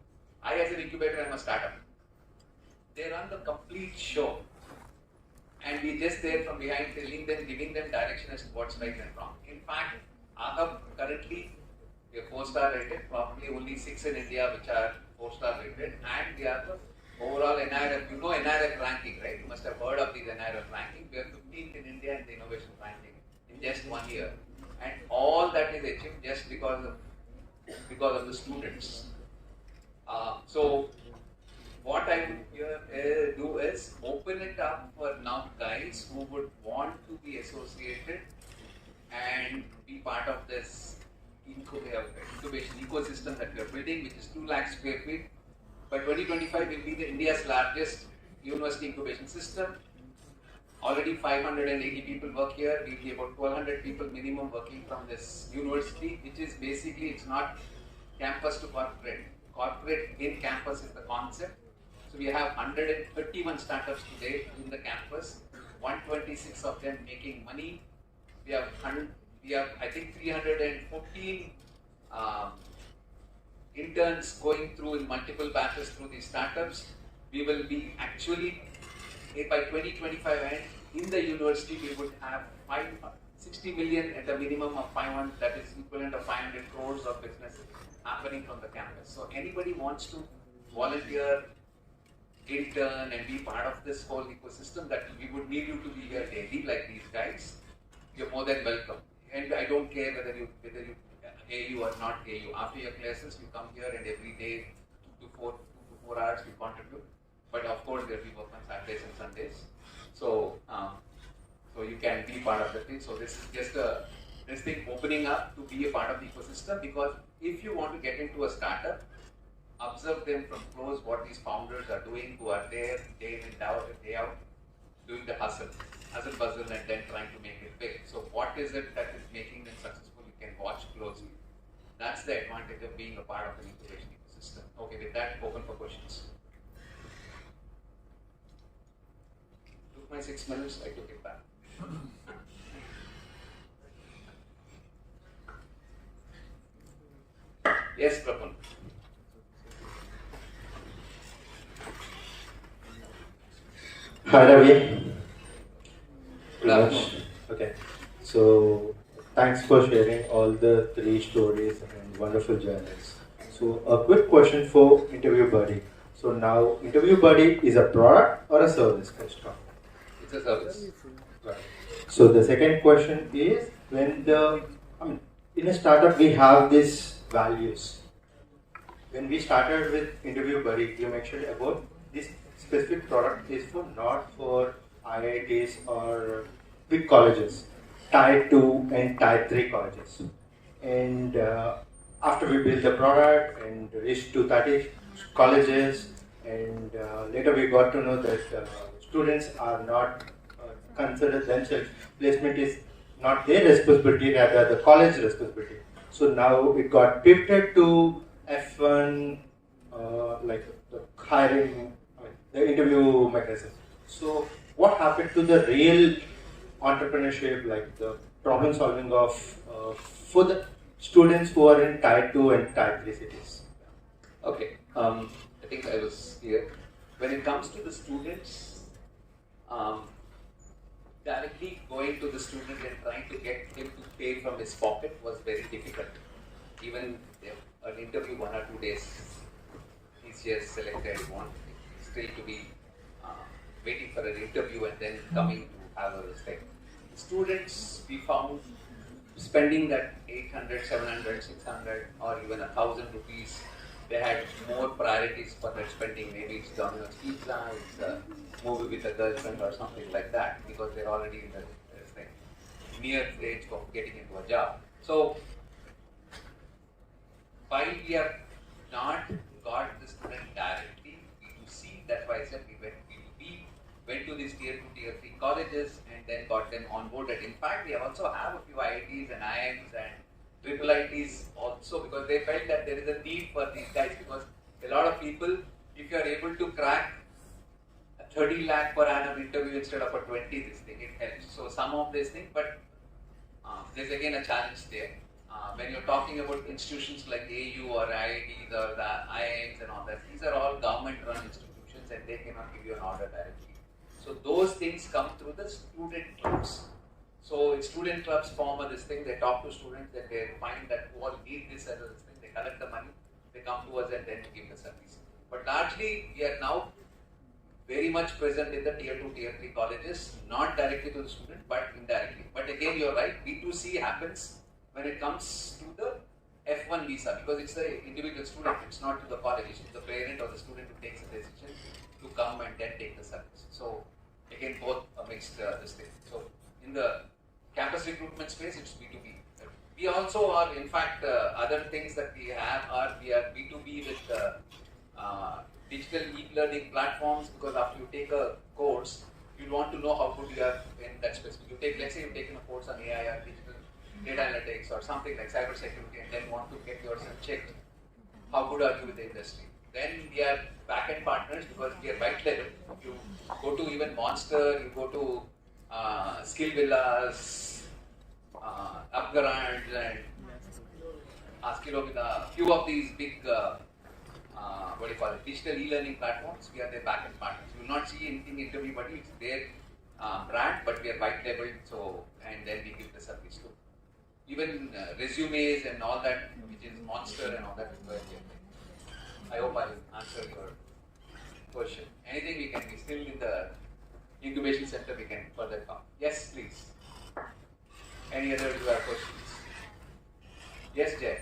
I as an incubator, I'm a startup. They run the complete show and we just there from behind telling them, giving them direction as to what's right and wrong. In fact, AHUB currently, we are 4-star rated, probably only 6 in India which are 4-star rated, and we are the overall NIRF, you know NIRF ranking, right? You must have heard of these NIRF ranking. We are 15th in India in the innovation ranking in just 1 year. And all that is achieved just because of the students. So what I would here do is open it up for now guys who would want to be associated and be part of this incubation ecosystem that we are building, which is 2 lakh square feet. By 2025 will be India's largest university incubation system. Already 580 people work here. We'll be about 1,200 people minimum working from this university, which is basically, it's not campus to corporate. Corporate in campus is the concept. So we have 131 startups today in the campus, 126 of them making money. We have I think 314 interns going through in multiple batches through these startups. We will be actually, by 2025 end, in the university we would have 60 million at a minimum of 500, that is equivalent of 500 crores of business happening from the campus. So anybody wants to volunteer, intern and be part of this whole ecosystem that we would need you to be here daily like these guys, you're more than welcome. And I don't care whether you AU or not AU. After your classes, you come here and every day 2 to 4 hours you contribute. But of course, there will be work on Saturdays and Sundays. So, so you can be part of the thing. So this is just this thing opening up to be a part of the ecosystem, because if you want to get into a startup, observe them from close, what these founders are doing, who are there day in and day out, doing the hustle bustle, and then trying to make it big. So what is it that is making them successful? You can watch closely. That's the advantage of being a part of an incubation ecosystem. Okay, with that, open for questions. Took my 6 minutes, I took it back. Yes, Prabhu. Hi Ravi. Good afternoon. Okay, so thanks for sharing all the 3 stories and wonderful journeys. So a quick question for Interview Buddy. So now Interview Buddy is a product or a service first off? It's a service. Right. So the second question is, when in a startup we have these values. When we started with Interview Buddy, you mentioned about this specific product is not for IITs or big colleges, Tier 2 and Tier 3 colleges. And after we built the product and reached to 30 colleges, and later we got to know that students are not considered themselves. Placement is not their responsibility, rather the college responsibility. So now it got pivoted to F1, like the hiring, the interview mechanism. So what happened to the real entrepreneurship, like the problem solving of for the students who are in Tier 2 and Tier 3 cities? Okay, I think I was here. When it comes to the students, directly going to the student and trying to get him to pay from his pocket was very difficult. Even an interview 1 or 2 days, he's just selected one, still to be waiting for an interview and then coming to have a respect. Students, we found spending that 800, 700, 600 or even 1,000 rupees, they had more priorities for their spending. Maybe it's Domino's Pizza, it's a movie with a girlfriend or something like that, because they're already in the near stage of getting into a job. So, while we have not got the student directly, B2C, that's why I said we went B2B, went to these Tier 2, Tier 3 colleges and then got them onboarded. In fact, we also have a few IITs and IIMs and triple ITs also, because they felt that there is a need for these guys, because a lot of people, if you are able to crack a 30 lakh per annum interview instead of a 20, this thing, it helps. So some of these things, but there's again a challenge there. When you're talking about institutions like AU or IITs or the IIMs and all that, these are all government-run institutions and they cannot give you an order directly. So those things come through the student clubs. So student clubs form this thing, they talk to students and they find that who all need this as a thing, they collect the money, they come to us and then give the service. But largely, we are now very much present in the Tier 2, Tier 3 colleges, not directly to the student, but indirectly. But again, you're right, B2C happens when it comes to the F1 visa, because it's the individual student, it's not to the college, it's the parent or the student who takes a decision to come and then take the service. So again, both a mixed this thing. So in the campus recruitment space, it's B2B. We also are, in fact, other things that we have are, we are B2B with digital e-learning platforms, because after you take a course, you want to know how good you are in that specific. You take, let's say you've taken a course on AI or digital data analytics or something like cyber security, and then want to get yourself checked. How good are you with the industry? Then we are back-end partners, because we are white level. You go to even Monster, you go to Skill Villas, Upgrade and Skillo with a few of these big, what do you call it, digital e-learning platforms. We are their backend partners. You will not see anything in everybody. It's their brand, but we are white labeled. So, and then we give the service too. Even resumes and all that, which is Monster and all that. I hope I answered your question. Anything we can be still in the incubation center, we can further come. Yes, please. Any other questions? Yes, Jay.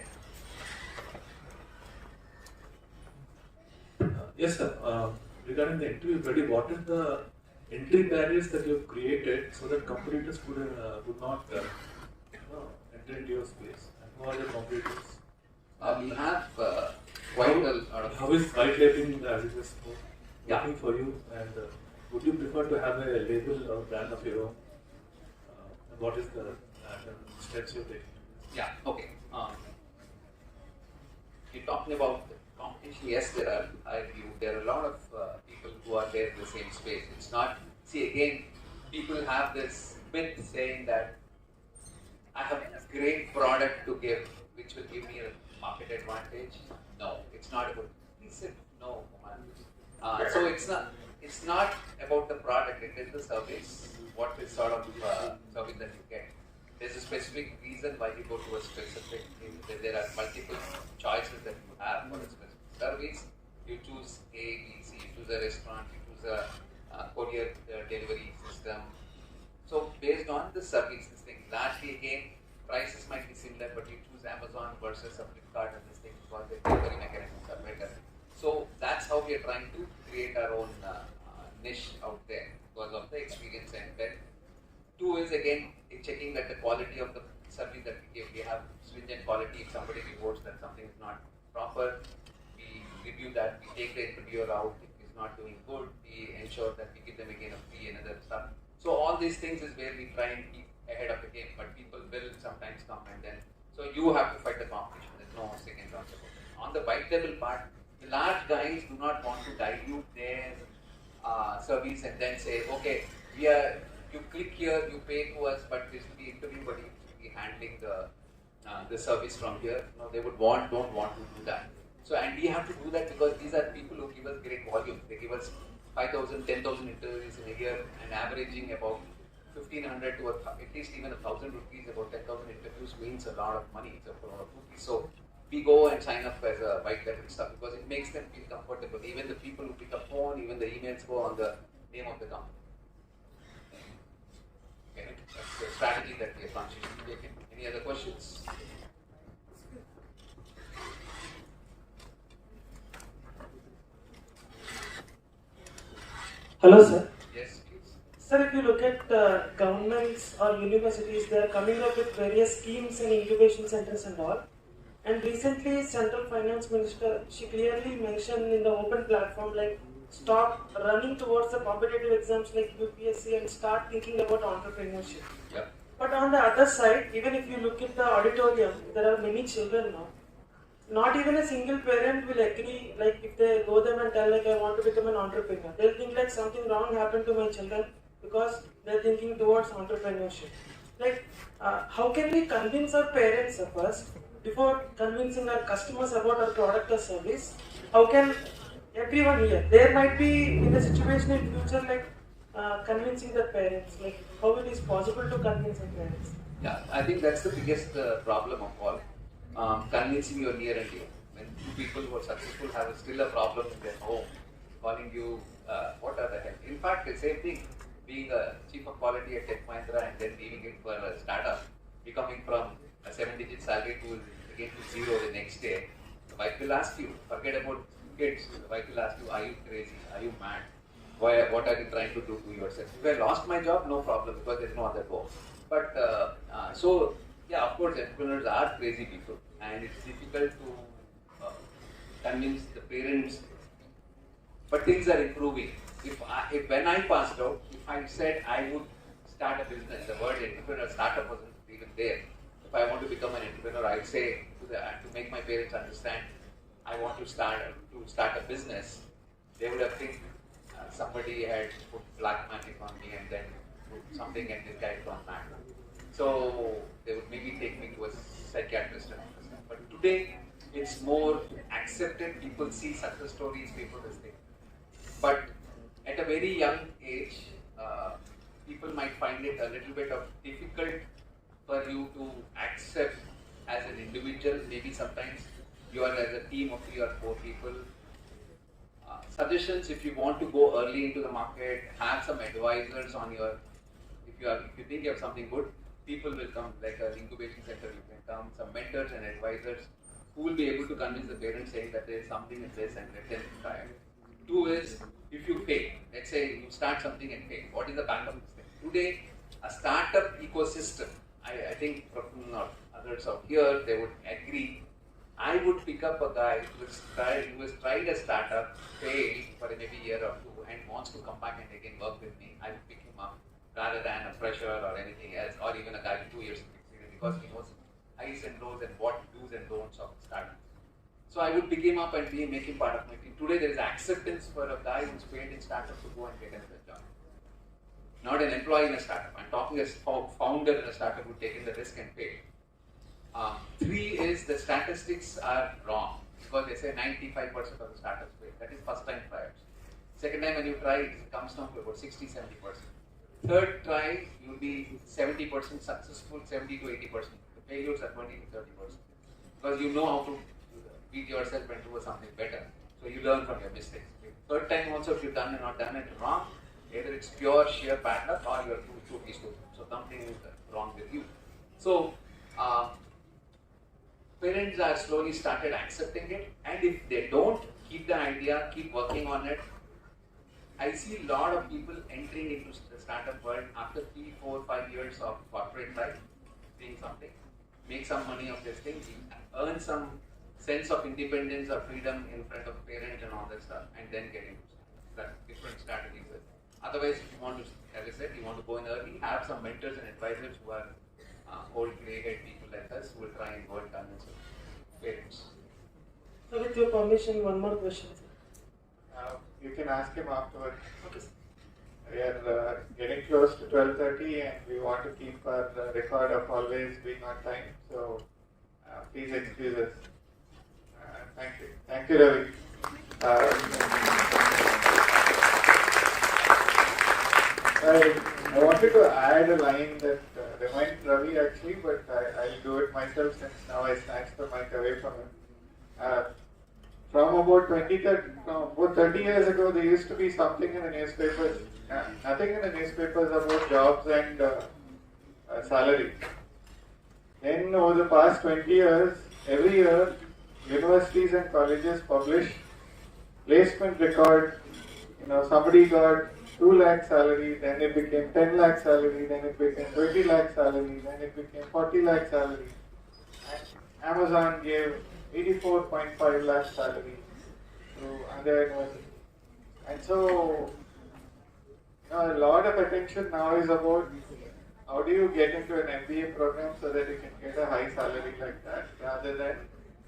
Yes, sir. Regarding the interview, buddy, what is the entry barriers that you have created so that competitors would not enter into your space? And who are the competitors? We have quite a lot of. How is white labeling as it is Yeah. working for you? And would you prefer to have a label or brand of your own? And what is the steps you're taking? Yeah, okay. You're talking about the competition. Yes, there are a lot of people who are there in the same space. It's not, see again, people have this myth saying that I have a great product to give, which will give me a market advantage. No, it's not about, he said no, Kumar. So it's not about the product, it is the service, what is sort of service that you get. There's a specific reason why you go to a specific thing. There are multiple choices that you have for a specific service. You choose A, B, C, you choose a restaurant, you choose a courier delivery system. So based on the services thing, largely again, prices might be similar, but you choose Amazon versus a Flipkart and this thing because the delivery mechanisms are better. So that's how we are trying to create our own niche out there because of the experience and then. Two is again checking that the quality of the service that we give. We have stringent quality. If somebody reports that something is not proper, we review that. We take the interviewer out. If it's not doing good, we ensure that we give them again a fee and other stuff. So all these things is where we try and keep ahead of the game. But people will sometimes come and then. So you have to fight the competition. There's no second thoughts about it. On the white label part, the large guys do not want to dilute their service and then say, okay, we are. You click here, you pay to us, but this will be interview, but you will be handling the service from here. No, they don't want to do that. So, and we have to do that because these are people who give us great volume. They give us 5,000, 10,000 interviews in a year and averaging about 1,500 to at least even 1,000 rupees, about 10,000 interviews means a lot of money. It's a lot of rupees. So, we go and sign up as a white label stuff because it makes them feel comfortable. Even the people who pick up phone, even the emails go on the name of the company. Okay, that's the strategy that we are consciously taking. Any other questions? Hello, sir. Yes, please. Sir, if you look at governments or universities, they are coming up with various schemes and incubation centers and all. And recently, Central Finance Minister, she clearly mentioned in the open platform, like, stop running towards the competitive exams like UPSC and start thinking about entrepreneurship. Yep. But on the other side, even if you look at the auditorium, there are many children now. Not even a single parent will agree, like if they go them and tell like I want to become an entrepreneur. They'll think like something wrong happened to my children because they're thinking towards entrepreneurship. Like how can we convince our parents first before convincing our customers about our product or service? How can everyone here, there might be in a situation in future like convincing the parents, like how it is possible to convince the parents? Yeah, I think that's the biggest problem of all. Convincing your near and dear. When two people who are successful have still a problem in their home, calling you, what are the hell? In fact, the same thing, being a chief of quality at Tech Mahindra and then leaving it for a startup, becoming from a 7-digit salary to again to zero the next day. The wife will ask you, forget about kids, the wife will ask you, are you crazy? Are you mad? What are you trying to do to yourself? If I lost my job, no problem because there's no other go. But so, yeah, of course, entrepreneurs are crazy people and it's difficult to convince the parents. But things are improving. If when I passed out, if I said I would start a business, the word entrepreneur, startup wasn't even there. If I want to become an entrepreneur, I'd say to make my parents understand I want to start a business. They would have think somebody had put black magic on me and then put something and this guy gone mad. So they would maybe take me to a psychiatrist and understand. But to Today, it's more accepted. People see success stories, people this thing. But at a very young age, people might find it a little bit of difficult for you to accept as an individual. Maybe sometimes you are as a team of 3 or 4 people. Suggestions: if you want to go early into the market, have some advisors on your. If you think you have something good, people will come, like an incubation center. You can come, some mentors and advisors who will be able to convince the parents, saying that there is something in this and let them try it. 2 is, if you fail, let's say you start something and fail, what is the backup of this thing? Today, a startup ecosystem, I think Praful or others out here, they would agree. I would pick up a guy who has tried a startup, failed for maybe a year or 2, and wants to come back and again work with me. I would pick him up rather than a fresher or anything else, or even a guy with 2 years of experience, because he knows highs and lows and what do's and don'ts of startups. So I would pick him up and make him part of my team. Today there is acceptance for a guy who's failed in startup to go and get another job. Not an employee in a startup. I'm talking as founder in a startup who taken the risk and failed. 3 is, the statistics are wrong, because they say 95% of the startups fail. That is first time trials. Second time when you try, it comes down to about 60-70%. Third try, you'll be 70% successful, 70 to 80%. The failures are 20 to 30%. Because you know how to beat yourself and do something better. So you learn from your mistakes. Third time also, if you've done and not done it wrong, either it's pure sheer bad luck or you're too stupid. So something is wrong with you. So parents are slowly started accepting it, and if they don't, keep the idea, keep working on it. I see a lot of people entering into the startup world after 3, 4, 5 years of corporate life, doing something, make some money of this thing, earn some sense of independence or freedom in front of parents and all that stuff, and then get into that different strategies. Otherwise, if you want to, as I said, you want to go in early, have some mentors and advisors who are old created people like us who will try and go and convince parents. So with your permission, one more question, sir. You can ask him afterwards. Okay, sir. We are getting close to 12:30 and we want to keep our record of always being on time. So please excuse us. Thank you. Thank you, Ravi. I wanted to add a line that reminds Ravi actually, but I'll do it myself since now I snatched the mic away from him. From about 30 years ago, there used to be something in the newspapers, nothing in the newspapers about jobs and salary. Then over the past 20 years, every year, universities and colleges publish placement record. Somebody got 2 lakh salary, then it became 10 lakh salary, then it became 20 lakh salary, then it became 40 lakh salary. And Amazon gave 84.5 lakh salary to Andhra University. And so, a lot of attention now is about how do you get into an MBA program so that you can get a high salary like that, rather than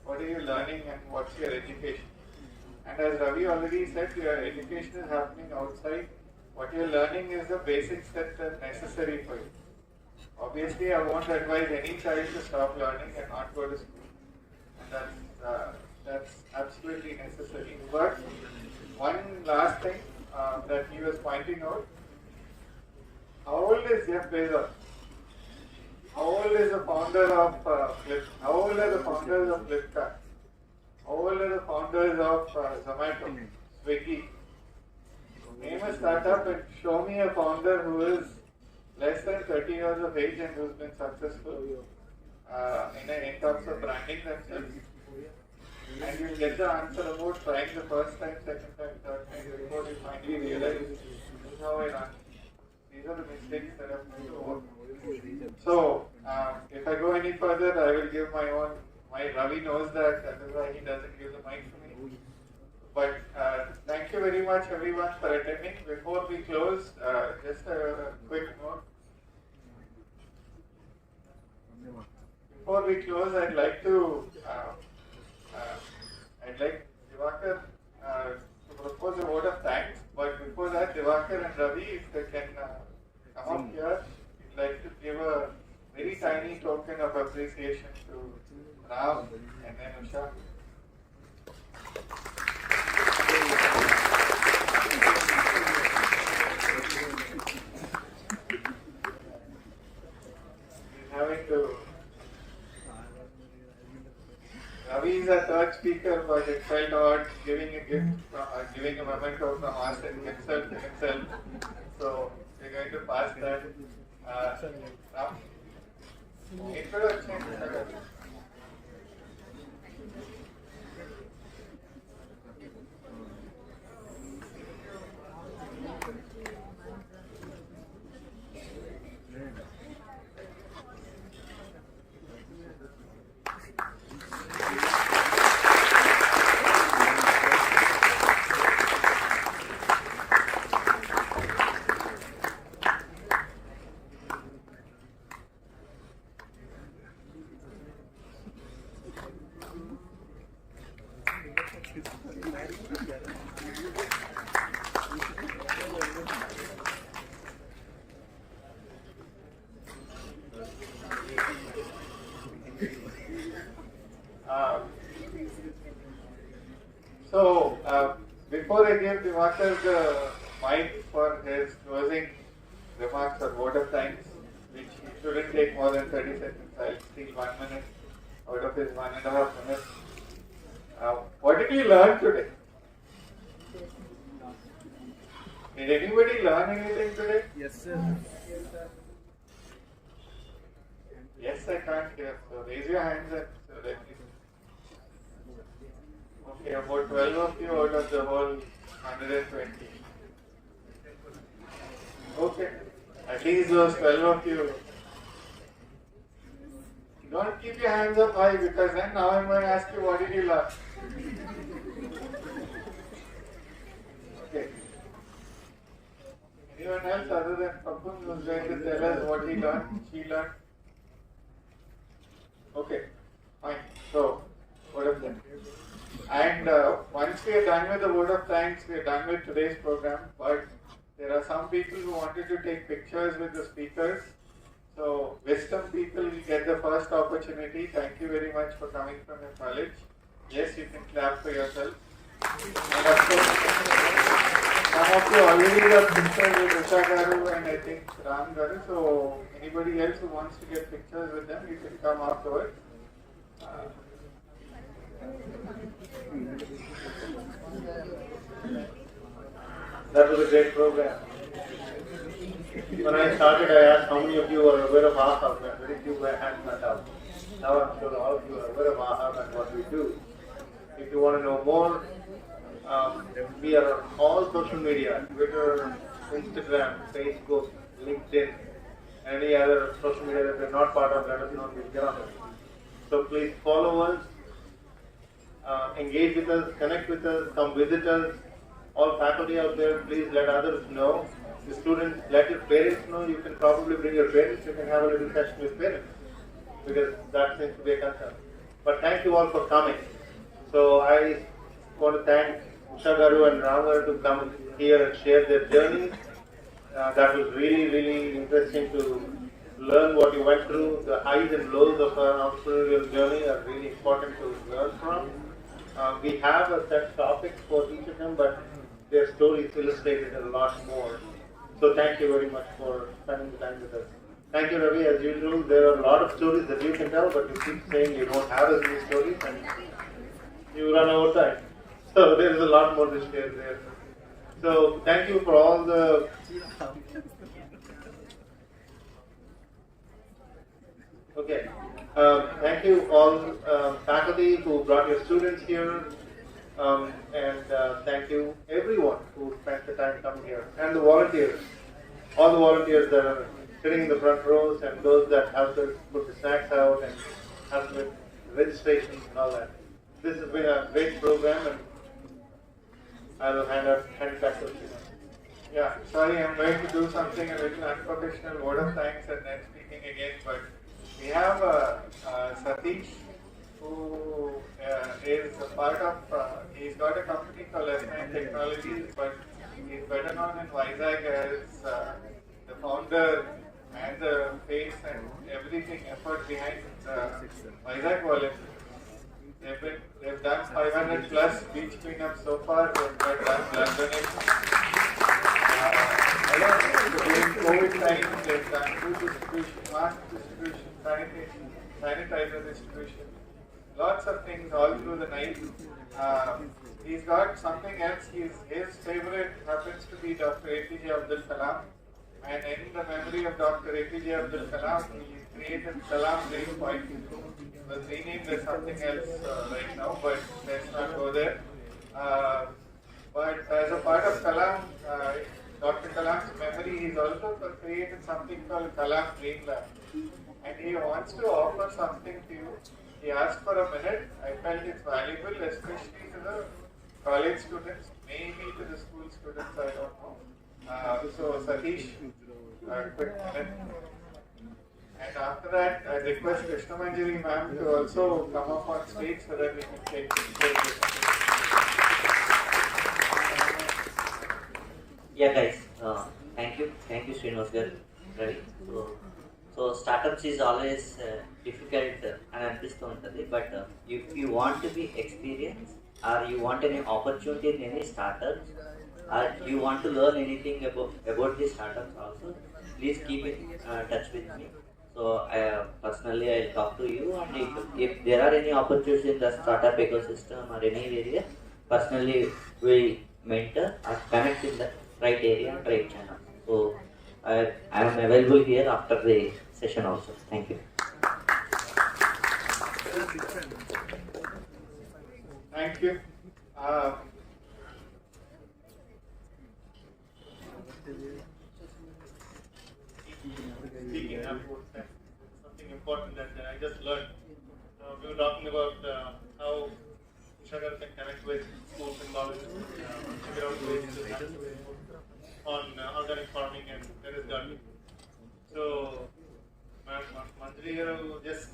what are you learning and what's your education. And as Ravi already said, your education is happening outside. What you're learning is the basics that are necessary for you. Obviously, I won't advise any child to stop learning and not go to school. And that's absolutely necessary. But one last thing that he was pointing out, how old is Jeff Bezos? How old is the founder of How old are the founders of Flipkart? How old are the founders of Zomato, Swiggy? Name a startup and show me a founder who is less than 30 years of age and who's been successful in terms of branding themselves. And you'll get the answer about trying the first time, second time, third time before you finally realize this is how I run. These are the mistakes that I've made to overcome. So, if I go any further, I will give my own. Ravi knows that is why he doesn't give the mic to me. But thank you very much, everyone, for attending. Before we close, just a quick note. Before we close, I'd like Divakar to propose a vote of thanks. But before that, Divakar and Ravi, if they can come up here, I'd like to give a very tiny token of appreciation to Ram and then he's a third speaker, but it felt odd giving a gift, giving a memento from us and himself to himself. So we're going to pass that. Ram? Introduction. Before I give Diwakar the mic for his closing remarks or vote of thanks, which shouldn't take more than 30 seconds, I'll steal 1 minute out of his 1.5 minutes. What did you learn today? Did anybody learn anything today? Yes, sir. Yes, I can't hear. So raise your hands and so let me. Okay, about 12 of you out of the whole 120. Okay, at least those 12 of you. Don't keep your hands up high because then now I'm going to ask you what did you learn. Okay. Anyone else other than Papun who's going to tell us what he learned, she learned? Okay, fine. So, vote of thanks. And once we are done with the vote of thanks, we are done with today's program. But there are some people who wanted to take pictures with the speakers. So, wisdom people will get the first opportunity. Thank you very much for coming from your college. Yes, you can clap for yourself. And of course, some of you already got pictures with Usha Garu and I think Ram Garu. So, anybody else who wants to get pictures with them, you can come afterwards. That was a great program. When I started, I asked how many of you are aware of AHA, and very few were hands went up. Now I'm sure all of you are aware of AHA and what we do. If you want to know more, we are on all social media, Twitter, Instagram, Facebook, LinkedIn, any other social media that we're not part of, let us know and we'll get on it. So please follow us, engage with us, connect with us, come visit us. All faculty out there, please let others know. The students, let your parents know. You can probably bring your parents, you can have a little session with parents, because that seems to be a concern. But thank you all for coming. So I want to thank Usha Garu and Ram Garu to come here and share their journey. That was really, really interesting to learn what you went through. The highs and lows of an entrepreneurial journey are really important to learn from. We have a set topic for each of them, but their stories illustrated a lot more. So thank you very much for spending the time with us. Thank you, Ravi. As usual, there are a lot of stories that you can tell, but you keep saying you don't have as many stories and you run out of time. So there is a lot more to share there. So thank you for all the... Okay. Thank you all faculty who brought your students here. And thank you everyone who spent the time coming here, and the volunteers, all the volunteers that are sitting in the front rows, and those that helped us put the snacks out and helped with registration and all that. This has been a great program, and I will hand it back to you. Yeah, sorry, I'm going to do something a little unprofessional, vote of thanks and then speaking again, but we have Satish, who is a part of, he's got a company called S9 Technologies, but he's better known in Vizag as the founder and the face and everything effort behind Vizag Wallet. They've done 500 plus beach cleanups so far. They've got blood donations. During COVID times, they've done food distribution, mask distribution, sanitizer distribution. lots of things all through the night. He's got something else. His favorite happens to be Dr. APJ Abdul Kalam. And in the memory of Dr. APJ Abdul Kalam, he created Kalam Dream Point. It was renamed as something else right now, but let's not go there. But as a part of Kalam, Dr. Kalam's memory, he's also created something called Kalam Dream Lab. And he wants to offer something to you. He asked for a minute. I felt it's valuable, especially to the college students, maybe to the school students, I don't know. So Satish, quick minute. And after that, I request Krishna Manjari ma'am to also come up on stage so that we can take questions. Yeah, guys. Thank you, Srinivas garu, Ravi. So startups is always difficult అని అనిపిస్తూ ఉంటుంది. But if you want to be experienced or you want any opportunity in any startups or you want to learn anything about the startups also, please keep in touch with me. So personally I'll talk to you, and if there are any opportunities in the startup ecosystem or any area, personally we mentor or connect in the right area and right channel. So I am available here after the session also. Thank you. Thank you. Speaking about that, something important that I just learned. We were talking about how Shagar can connect with schools and colleges, figure out ways to on organic farming and terrace gardening. So, Manjari just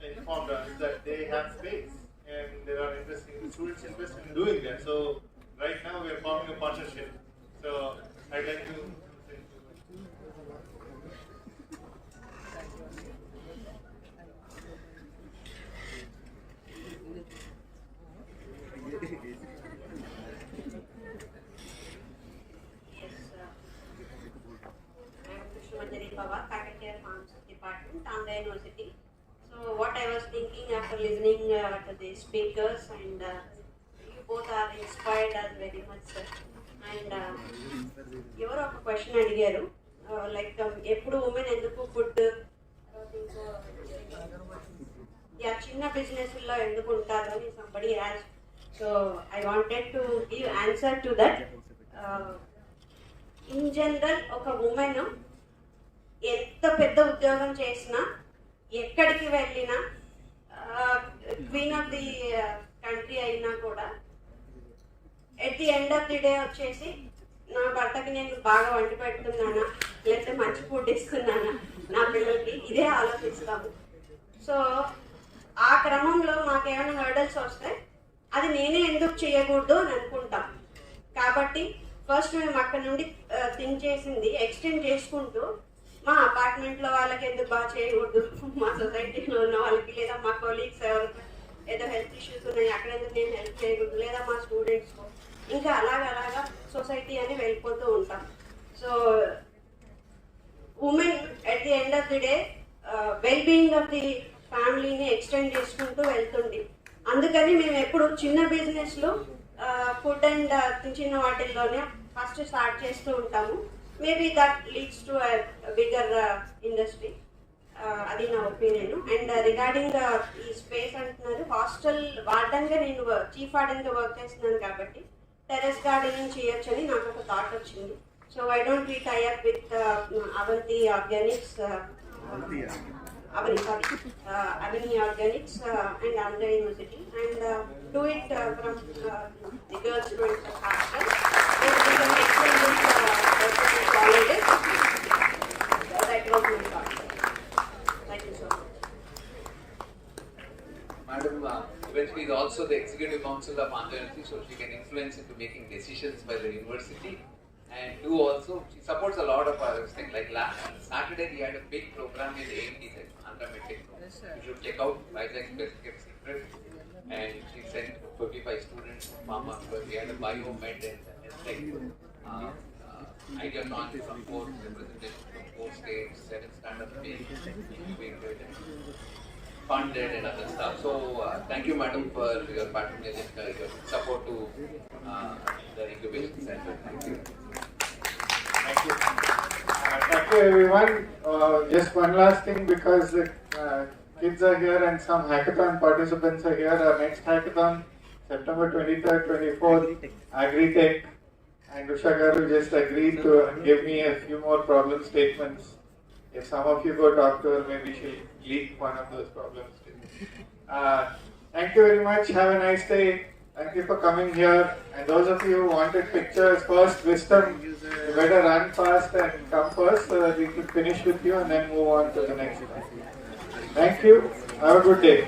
informed us that they have space and there are students interested in doing that. So, right now we are forming a partnership. So, I'd like to. Faculty of Farms Department, Andhra University. So what I was thinking after listening to the speakers, and you both are inspired us very much, sir. And ఎవరో ఒక question అడిగారు, like ఎప్పుడు women ఎందుకు food చిన్న బిజినెస్లో ఎందుకు ఉంటారు అని somebody as. So I wanted to give answer to that. In general ఒక ఉమెన్ ఎంత పెద్ద ఉద్యోగం చేసినా, ఎక్కడికి వెళ్ళినా, క్వీన్ ఆఫ్ ది కంట్రీ అయినా కూడా at the end of the day వచ్చేసి నా భర్తకి నేను బాగా వండి పెడుతున్నానా, లేకపోతే మంచి ఫుడ్ ఇస్తున్నానా నా పిల్లలకి, ఇదే ఆలోచిస్తాము. సో ఆ క్రమంలో మాకేమైనా హర్డల్స్ వస్తే అది నేనే ఎందుకు చేయకూడదు అని అనుకుంటాం. కాబట్టి ఫస్ట్ మేము అక్కడ నుండి థింక్ చేసింది ఎక్స్టెండ్ చేసుకుంటూ, మా అపార్ట్మెంట్లో వాళ్ళకి ఎందుకు బాగా చేయకూడదు, మా సొసైటీలో ఉన్న వాళ్ళకి, లేదా మా కొలీగ్స్ ఎవరికి ఏదో హెల్త్ ఇష్యూస్ ఉన్నాయి అక్కడ ఎందుకు నేను హెల్ప్ చేయకూడదు, లేదా మా స్టూడెంట్స్కో, ఇంకా అలాగా సొసైటీ అని వెళ్ళిపోతూ ఉంటాం. So women at the end of the day well being of the ఫ్యామిలీని ఎక్స్టెండ్ చేసుకుంటూ వెళ్తుంది. అందుకని మేము ఎప్పుడు చిన్న బిజినెస్లో ఫుడ్ అండ్ చిన్న వాటిల్లోనే ఫస్ట్ స్టార్ట్ చేస్తూ ఉంటాము. Maybe that leads to bigger industry. అది నా ఒపీనియన్. అండ్ రిగార్డింగ్ ఈ స్పేస్ అంటున్నారు, హాస్టల్ వార్డన్గా నేను చీఫ్ వార్డన్గా వర్క్ చేస్తున్నాను కాబట్టి టెరెస్ గార్డెనింగ్ చేయొచ్చని నాకు ఒక థాట్ వచ్చింది. So why don't we tie up with Avanthi Organics, Avani Organics and Andhra University, and do it from the girls' students of hostel. And we can exchange with colleges. That was my thought. Thank you so much. Madam eventually is also the executive council of Andhra University, so she can influence into making decisions by the university. And do also, she supports a lot of our things. Like last Saturday, we had a big program in AMT section, Andhra Medtech. You should check out Vizag Kept Secret. And she sent 55 students from Pharma, because we had a biomed and health ideathon from 4 representations from 4 states, 7 stand-up meetings. funded and other stuff. So thank you, madam, for your patronage and your support to the incubation center. Thank you. Thank you. Thank you, everyone. Just one last thing, because the kids are here and some hackathon participants are here. Our next hackathon, September 23rd, 24th, Agri-Tech. And Usha Garu just agreed to give me a few more problem statements. If some of you go talk to her, maybe she'll leak one of those problem statements. Thank you very much. Have a nice day. Thank you for coming here. And those of you who wanted pictures, first wisdom, you better run fast and come first so that we can finish with you and then move on to the next one. Thank you. Have a good day.